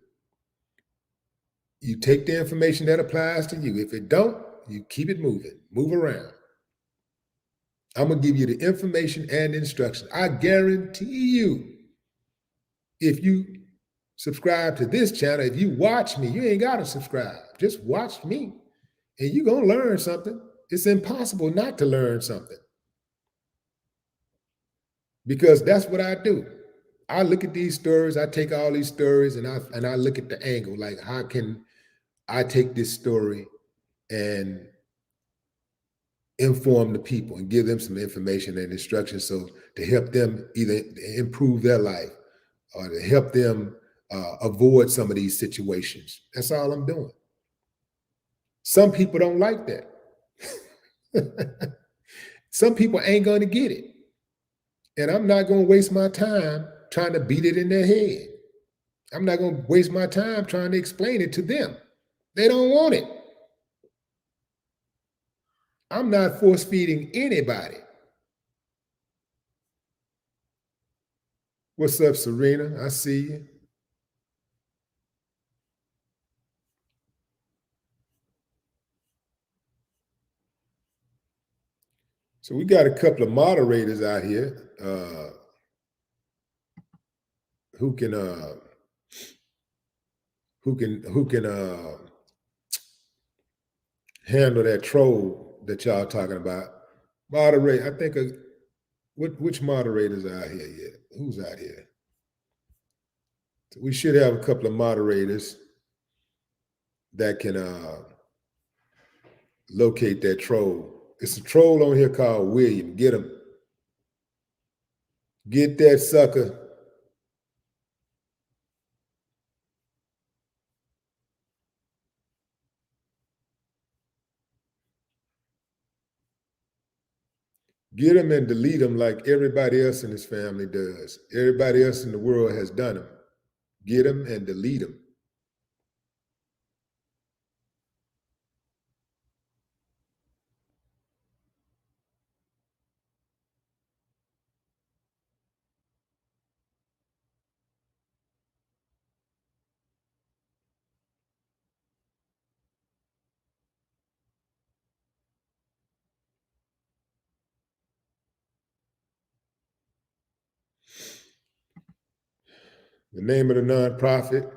You take the information that applies to you. If it don't, you keep it moving, move around. I'm gonna give you the information and instructions. I guarantee you, if you subscribe to this channel, if you watch me, you ain't gotta subscribe. Just watch me and you're gonna learn something. It's impossible not to learn something, because that's what I do. I look at these stories, I take all these stories and I look at the angle, like how can I take this story and inform the people and give them some information and instruction, so to help them either improve their life or to help them avoid some of these situations. That's all I'm doing. Some people don't like that. Some people ain't going to get it. And I'm not going to waste my time trying to beat it in their head. I'm not going to waste my time trying to explain it to them. They don't want it. I'm not force feeding anybody. What's up, Serena? I see you. So we got a couple of moderators out here who can handle that troll that y'all talking about. Moderate. I think which moderators are out here yet? Who's out here? We should have a couple of moderators that can locate that troll. It's a troll on here called William. Get him. Get that sucker. Get him and delete him like everybody else in his family does. Everybody else in the world has done him. Get him and delete him. The name of the nonprofit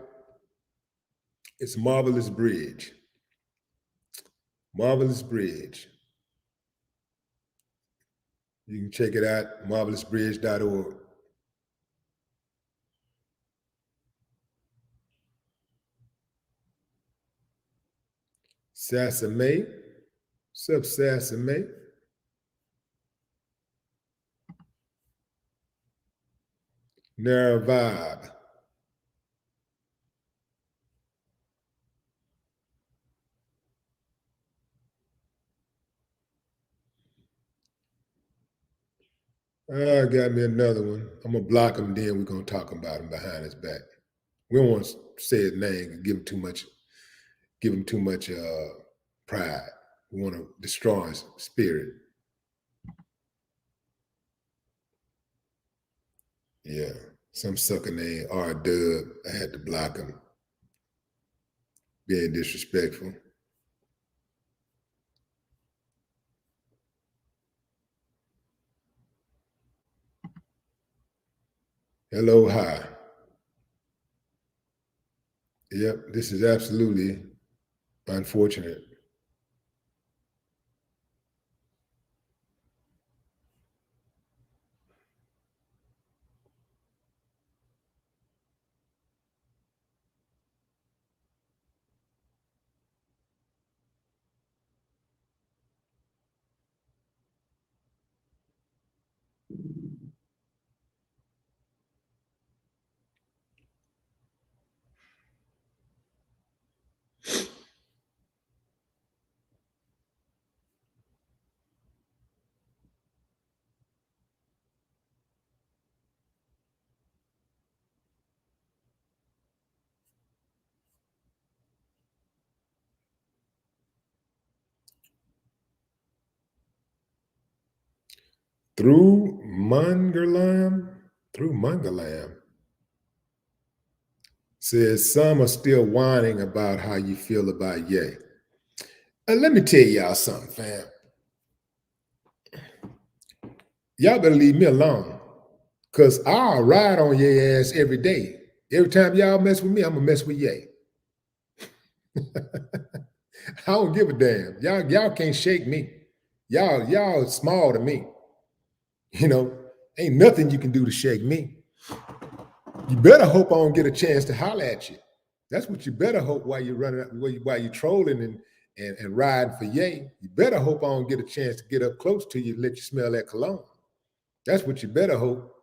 is Marvelous Bridge. Marvelous Bridge. You can check it out, marvelousbridge.org. Sassa May. What's up, Sassa May? Narrow Vibe. I got me another one. I'm gonna block him. Then we're gonna talk about him behind his back. We don't want to say his name and give him too much. Give him too much pride. We want to destroy his spirit. Yeah, some sucker named R Dub. I had to block him. Being disrespectful. Hello, hi. Yep, this is absolutely unfortunate. Through Mangalam, says some are still whining about how you feel about Ye. Let me tell y'all something, fam. Y'all better leave me alone. Cause I'll ride on your ass every day. Every time y'all mess with me, I'm gonna mess with Ye. I don't give a damn. Y'all can't shake me. Y'all small to me. You know, ain't nothing you can do to shake me. You better hope I don't get a chance to holler at you. That's what you better hope while you're running, while you're trolling and riding for Ye. You better hope I don't get a chance to get up close to you and let you smell that cologne. That's what you better hope.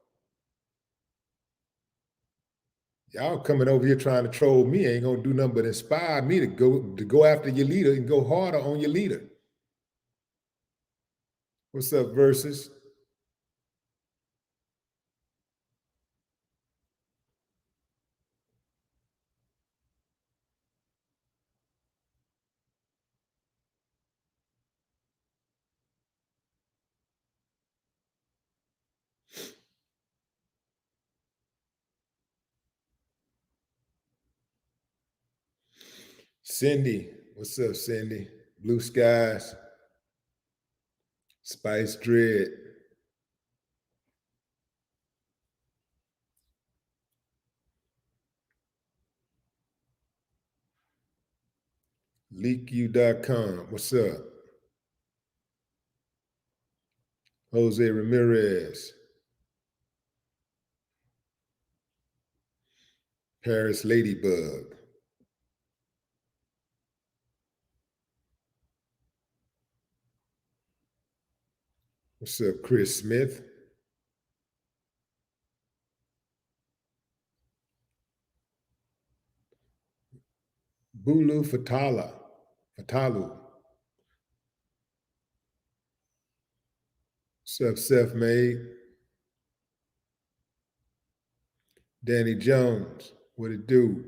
Y'all coming over here trying to troll me ain't gonna do nothing but inspire me to go after your leader and go harder on your leader. What's up, Versus? Cindy, what's up, Cindy? Blue Skies, Spice Dread. LeakU.com. What's up? Jose Ramirez. Paris Ladybug. What's up, Chris Smith? Bulu Fatala. Fatalu. What's up, Self-Made? Danny Jones. What it do?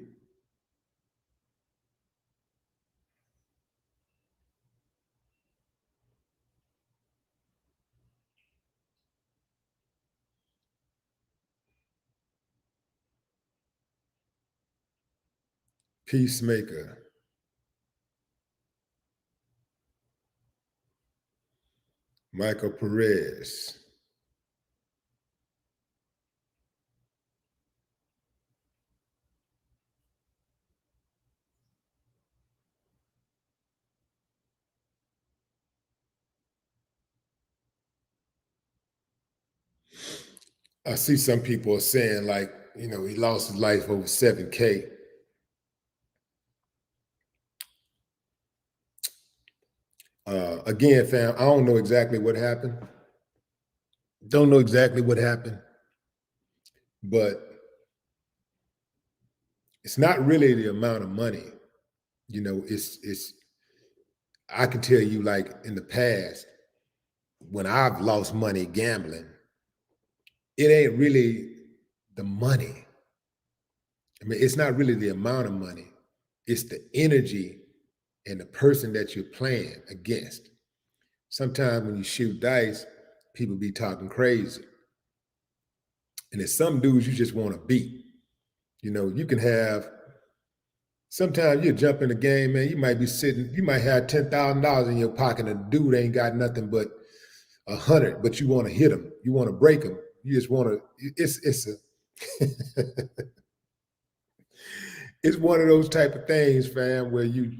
Peacemaker. Michael Perez. I see some people are saying like, he lost his life over 7K. Again, fam, I don't know exactly what happened. Don't know exactly what happened, but it's not really the amount of money. It's I can tell you, like, in the past, when I've lost money gambling, it ain't really the money. I mean, it's not really the amount of money. It's the energy and the person that you're playing against. Sometimes when you shoot dice, people be talking crazy. And there's some dudes you just want to beat. You can have, sometimes you jump in the game, man, you might have $10,000 in your pocket and the dude ain't got nothing but 100, but you want to hit him. You want to break him. You just want to, it's it's one of those type of things, fam, where you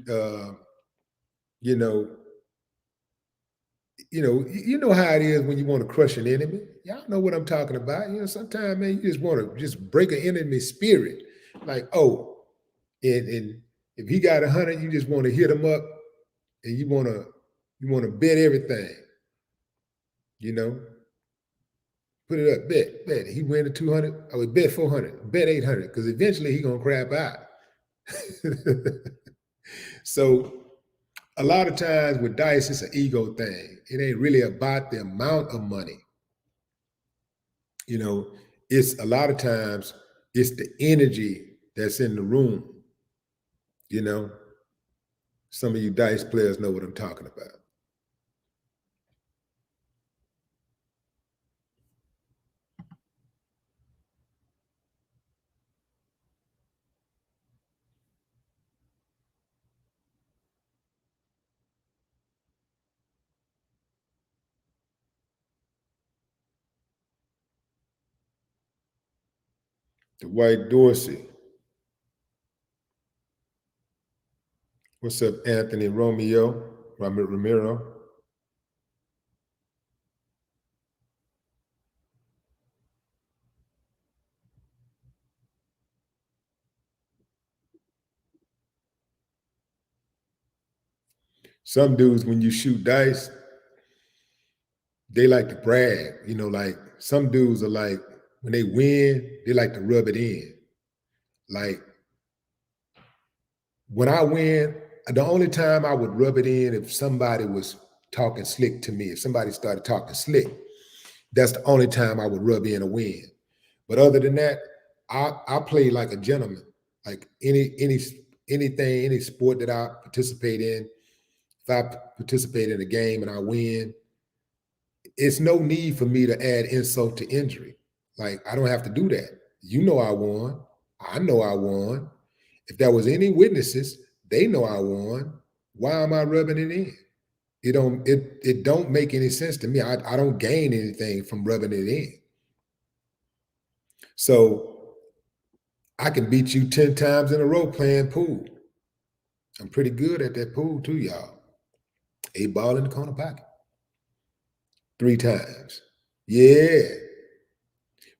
know, you know how it is when you want to crush an enemy. Y'all know what I'm talking about. Sometimes, man, you just want to just break an enemy's spirit. Like, oh, and if he got 100, you just want to hit him up, and you want to bet everything. Put it up, bet. He win the 200. I would bet 400, bet 800, because eventually he gonna crap out. So a lot of times with dice, it's an ego thing. It ain't really about the amount of money. It's a lot of times it's the energy that's in the room. You know, some of you dice players know what I'm talking about. The White Dorsey. What's up, Anthony Ramiro? Some dudes, when you shoot dice, they like to brag. Like some dudes are like, when they win, they like to rub it in. Like when I win, the only time I would rub it in if somebody was talking slick to me. If somebody started talking slick, that's the only time I would rub in a win. But other than that, I play like a gentleman. Like anything, any sport that I participate in, if I participate in a game and I win, it's no need for me to add insult to injury. Like I don't have to do that. You know I won. I know I won. If there was any witnesses, they know I won. Why am I rubbing it in? It don't make any sense to me. I don't gain anything from rubbing it in. So I can beat you 10 times in a row playing pool. I'm pretty good at that pool too, y'all. 8 ball in the corner pocket. 3 times. Yeah.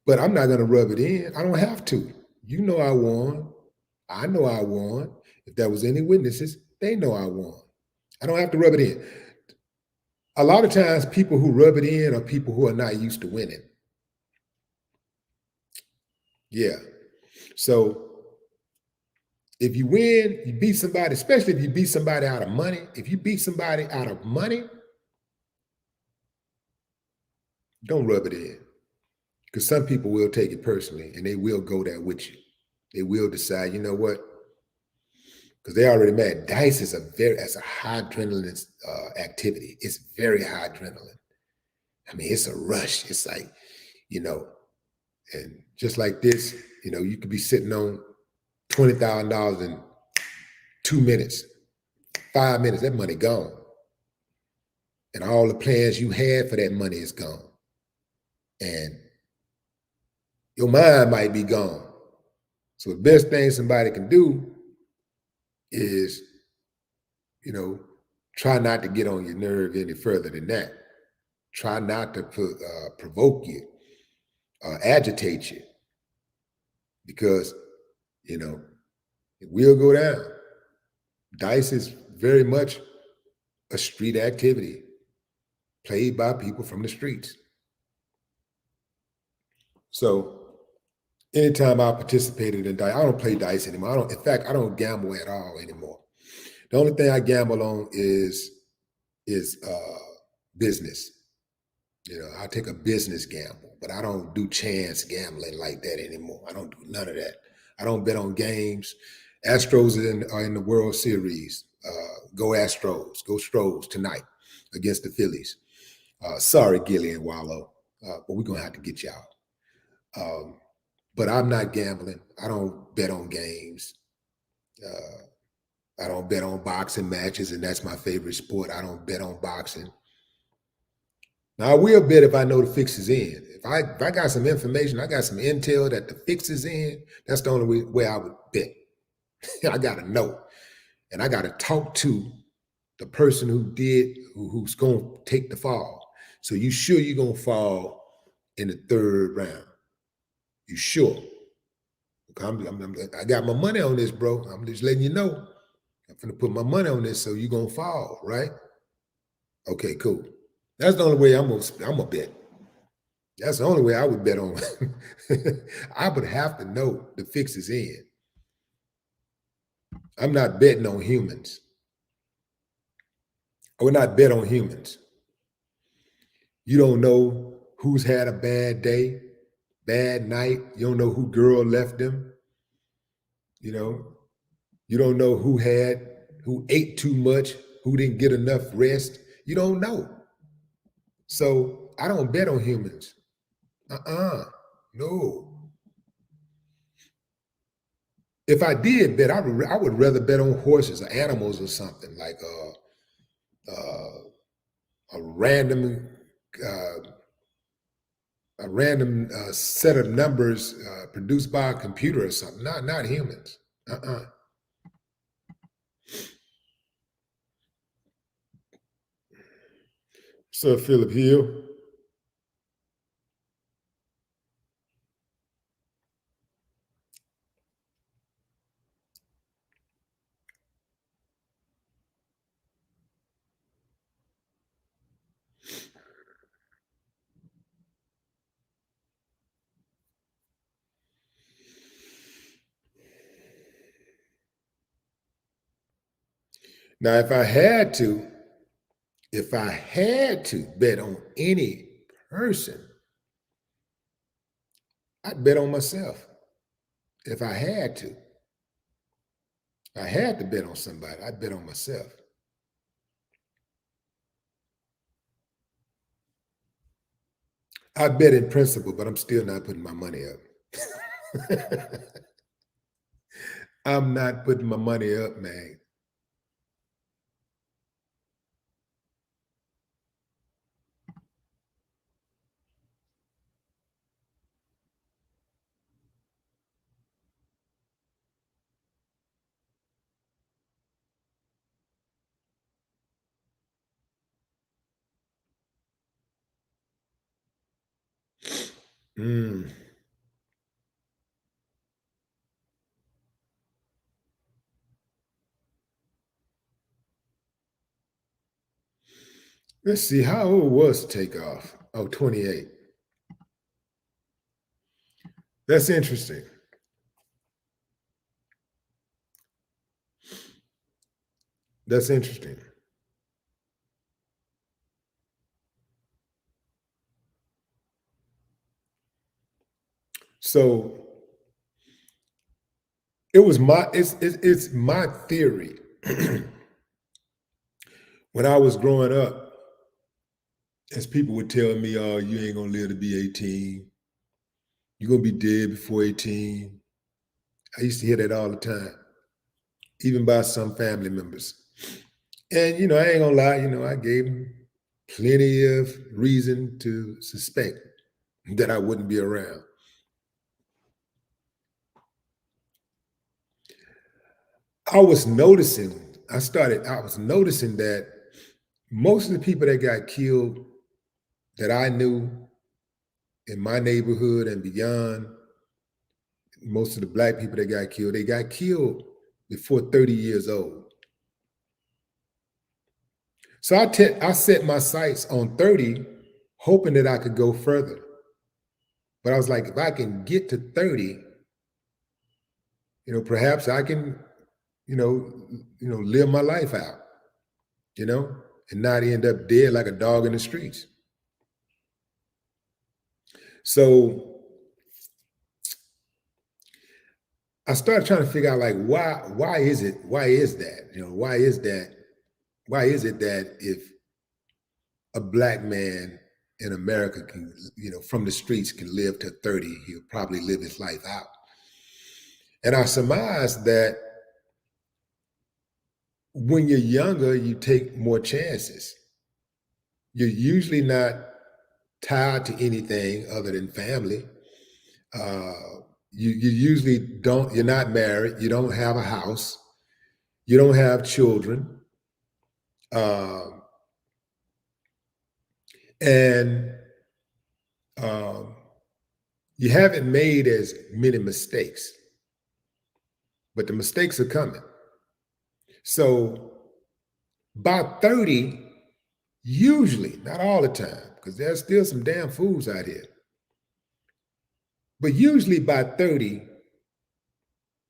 But I'm not gonna rub it in. I don't have to. You know I won. I know I won. If there was any witnesses, they know I won. I don't have to rub it in. A lot of times people who rub it in are people who are not used to winning. Yeah. So if you win, you beat somebody, especially if you beat somebody out of money. If you beat somebody out of money, don't rub it in. Because some people will take it personally and they will go there with you. They will decide, you know what? Because they already mad. Dice is that's a high adrenaline activity. It's very high adrenaline. I mean, it's a rush. It's like, you know, and just like this, you know, you could be sitting on $20,000 in 2 minutes, 5 minutes, that money gone. And all the plans you had for that money is gone. And your mind might be gone. So the best thing somebody can do is, you know, try not to get on your nerve any further than that. Try not to provoke you, agitate you, because, you know, it will go down. Dice is very much a street activity played by people from the streets. So anytime I participated in dice, I don't play dice anymore. In fact, I don't gamble at all anymore. The only thing I gamble on is business. You know, I take a business gamble, but I don't do chance gambling like that anymore. I don't do none of that. I don't bet on games. Astros are in the World Series. Go Astros. Go Stros tonight against the Phillies. Sorry, Gilly and Wallow, but we're going to have to get you out. But I'm not gambling. I don't bet on games. I don't bet on boxing matches, and that's my favorite sport. I don't bet on boxing. Now, I will bet if I know the fix is in. If I got some information, I got some intel that the fix is in, that's the only way I would bet. I got to know. And I got to talk to the person who's going to take the fall. So you sure you're going to fall in the 3rd round? You sure? I got my money on this, bro. I'm just letting you know. I'm going to put my money on this, so you're going to fall, right? Okay, cool. That's the only way I'm going to bet. That's the only way I would bet on. I would have to know the fix is in. I'm not betting on humans. I would not bet on humans. You don't know who's had a bad day, bad night. You don't know who girl left them. You know, you don't know who ate too much, who didn't get enough rest. You don't know. So I don't bet on humans. No. If I did bet, I would rather bet on horses or animals or something like a random set of numbers produced by a computer or something. Not humans. So Philip Hill. Now, if I had to bet on any person, I'd bet on myself. If I had to bet on somebody, I'd bet on myself. I bet in principle, but I'm still not putting my money up. I'm not putting my money up, man. Mm. Let's see, how old was Takeoff? Oh, 28. That's interesting. That's interesting. So it's my theory. When I was growing up, as people would tell me, "Oh, you ain't gonna live to be 18. You're gonna be dead before 18." I used to hear that all the time, even by some family members. And I ain't gonna lie, I gave them plenty of reason to suspect that I wouldn't be around. I was noticing that most of the people that got killed that I knew in my neighborhood and beyond, most of the black people that got killed, they got killed before 30 years old. So I set my sights on 30, hoping that I could go further. But I was like, if I can get to 30, perhaps I can, live my life out, and not end up dead like a dog in the streets. So I started trying to figure out, like, why is it? Why is that? Why is it that if a black man in America can, from the streets can live to 30, he'll probably live his life out. And I surmise that when you're younger, you take more chances. You're usually not tied to anything other than family. Uh, you usually don't, you're not married, you don't have a house, you don't have children. Um, and um, you haven't made as many mistakes, but the mistakes are coming. So by 30, usually, not all the time, because there's still some damn fools out here, but usually by 30,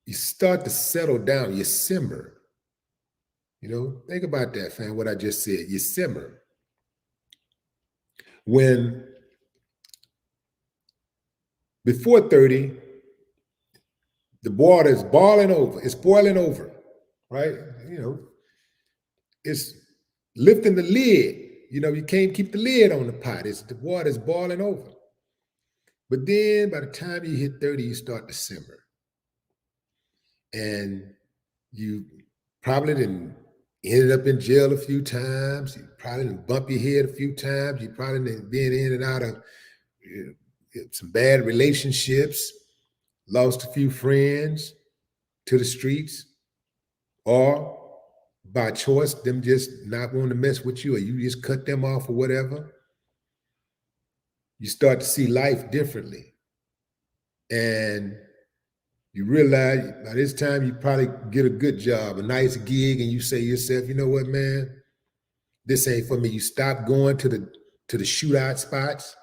you start to settle down, you simmer. Think about that, fam, what I just said, you simmer. When before 30, the water is boiling over, it's boiling over, right? It's lifting the lid. You can't keep the lid on the pot. The water is boiling over. But then by the time you hit 30, you start to simmer. And you probably didn't ended up in jail a few times. You probably didn't bump your head a few times. You probably didn't been in and out of some bad relationships, lost a few friends to the streets, or by choice, them just not wanting to mess with you, or you just cut them off or whatever. You start to see life differently. And you realize by this time you probably get a good job, a nice gig, and you say to yourself, you know what, man, this ain't for me. You stop going to the shootout spots.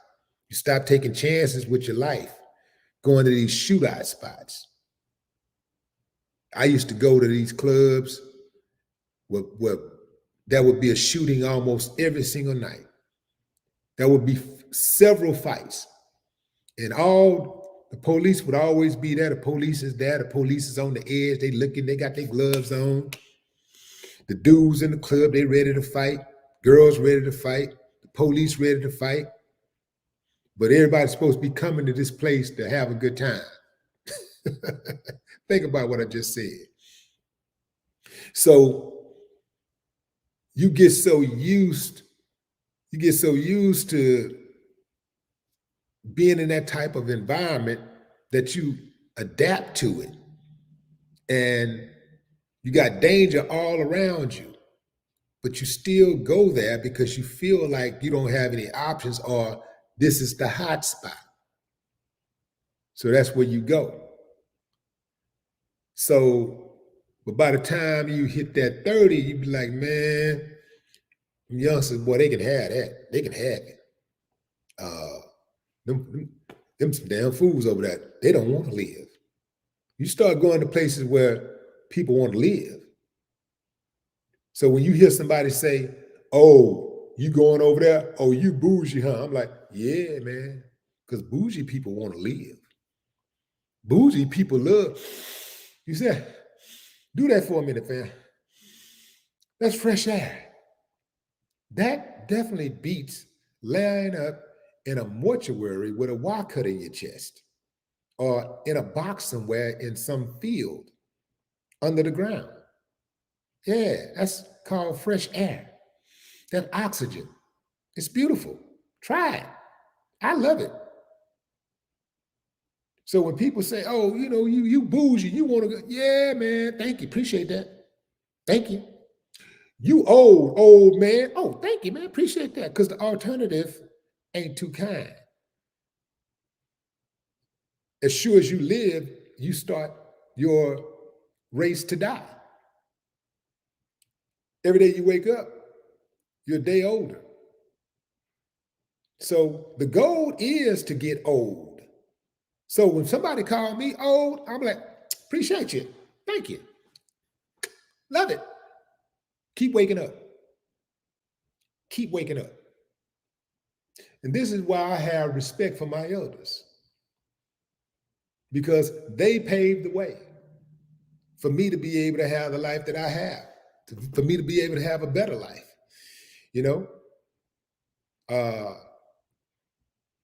You stop taking chances with your life, going to these shootout spots. I used to go to these clubs where there would be a shooting almost every single night. There would be several fights, and all the police would always be there. The police is there. The police is on the edge. They looking. They got their gloves on. The dudes in the club, they ready to fight. Girls ready to fight. The police ready to fight. But everybody's supposed to be coming to this place to have a good time. Think about what I just said. So you get so used to being in that type of environment that you adapt to it. And you got danger all around you, but you still go there because you feel like you don't have any options, or this is the hot spot. So that's where you go. So, but by the time you hit that 30, you be like, man, youngsters, boy, they can have that. They can have it. Them some damn fools over there. They don't want to live. You start going to places where people want to live. So when you hear somebody say, oh, you going over there? Oh, you bougie, huh? I'm like, yeah, man. Because bougie people want to live. Bougie people love. You said, do that for a minute, fam. That's fresh air. That definitely beats laying up in a mortuary with a wire cut in your chest or in a box somewhere in some field under the ground. Yeah, that's called fresh air. That oxygen. It's beautiful. Try it. I love it. So when people say, oh, you bougie, you want to go, yeah, man, thank you. Appreciate that. Thank you. You old man. Oh, thank you, man. Appreciate that. Because the alternative ain't too kind. As sure as you live, you start your race to die. Every day you wake up, you're a day older. So the goal is to get old. So when somebody call me old, I'm like, appreciate you. Thank you. Love it. Keep waking up. Keep waking up. And this is why I have respect for my elders. Because they paved the way for me to be able to have the life that I have, for me to be able to have a better life.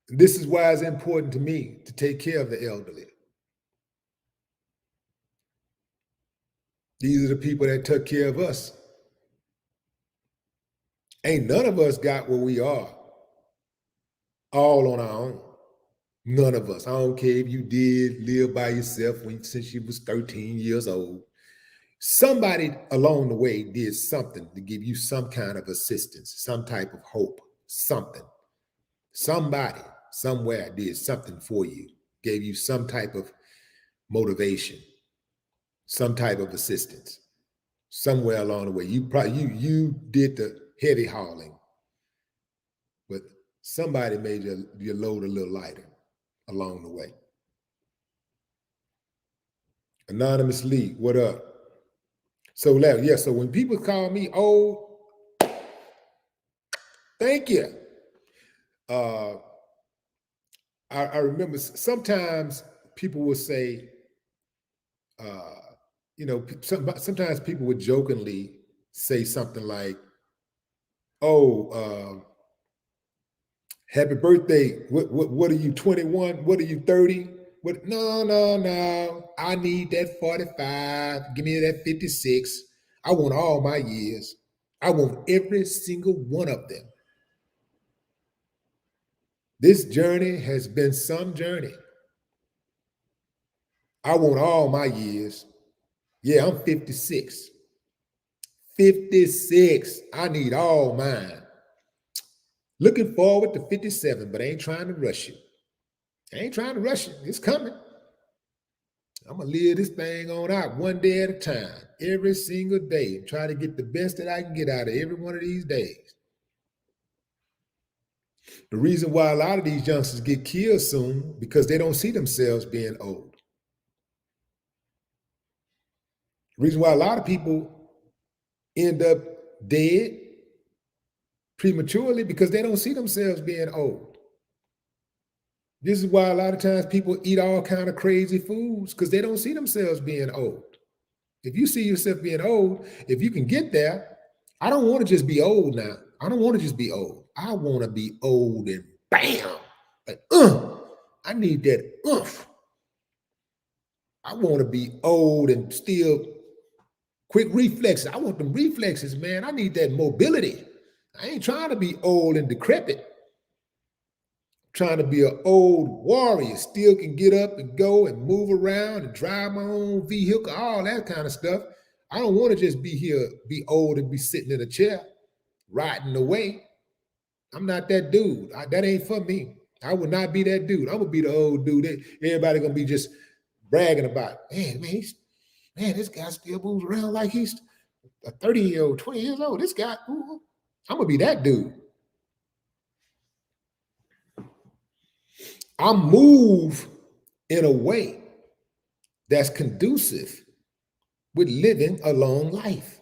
This is why it's important to me to take care of the elderly. These are the people that took care of us. Ain't none of us got where we are all on our own. None of us. I don't care if you did live by yourself since you was 13 years old. Somebody along the way did something to give you some kind of assistance, some type of hope, something. Somebody somewhere did something for you, gave you some type of motivation, some type of assistance. Somewhere along the way, you did the heavy hauling, but somebody made your load a little lighter along the way. Anonymous Lee, what up? So yeah, so when people call me old, thank you. I remember sometimes people will say, sometimes people would jokingly say something like, oh, happy birthday. What are you, 21? What are you, 30? What? No. I need that 45. Give me that 56. I want all my years. I want every single one of them. This journey has been some journey. I want all my years. Yeah, I'm 56. 56. I need all mine. Looking forward to 57, but I ain't trying to rush it. I ain't trying to rush it. It's coming. I'm going to live this thing on out one day at a time, every single day, and try to get the best that I can get out of every one of these days. The reason why a lot of these youngsters get killed soon, because they don't see themselves being old. The reason why a lot of people end up dead prematurely, because they don't see themselves being old. This is why a lot of times people eat all kind of crazy foods, because they don't see themselves being old. If you see yourself being old, if you can get there, I don't want to just be old now. I don't want to just be old. I want to be old and bam, like, I need that oomph. I want to be old and still quick reflexes. I want them reflexes, man. I need that mobility. I ain't trying to be old and decrepit. I'm trying to be an old warrior, still can get up and go and move around and drive my own vehicle, all that kind of stuff. I don't want to just be here, be old and be sitting in a chair, riding away. I'm not that dude. That ain't for me. I would not be that dude. I would be the old dude that everybody gonna be just bragging about. Man, this guy still moves around like he's a 30-year-old, 20 years old. This guy, ooh, I'm gonna be that dude. I move in a way that's conducive with living a long life.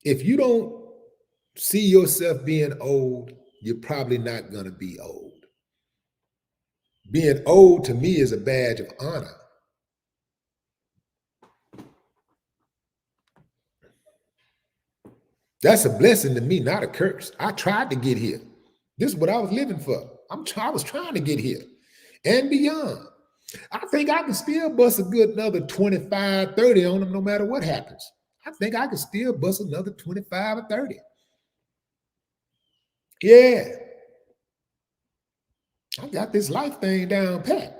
If you don't see yourself being old, you're probably not gonna be old. Being old to me is a badge of honor. That's a blessing to me, not a curse. I tried to get here. This is what I was living for. I was trying to get here and beyond. I think I can still bust a good another 25, 30 on them no matter what happens. I think I can still bust another 25 or 30. Yeah. I got this life thing down pat.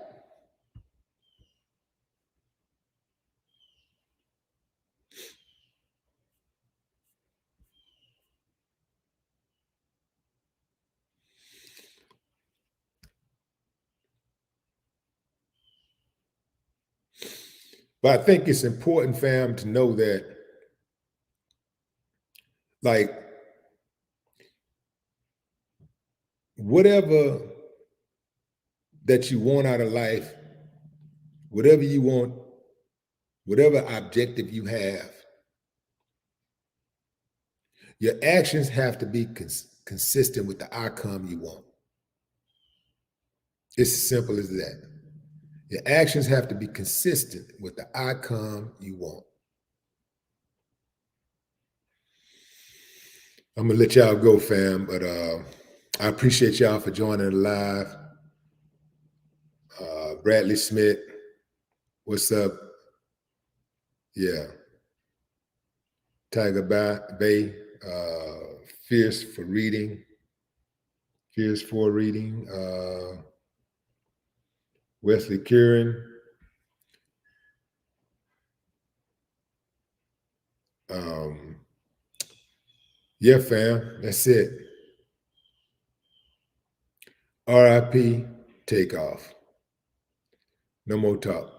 But I think it's important, fam, to know that, like, whatever that you want out of life, whatever you want, whatever objective you have, your actions have to be consistent with the outcome you want. It's as simple as that. Your actions have to be consistent with the outcome you want. I'm gonna let y'all go, fam, but I appreciate y'all for joining the live. Bradley Smith, what's up? Yeah. Tiger Bay, Fierce for reading. Wesley Kieran. Yeah, fam, that's it. RIP, Takeoff. No more talk.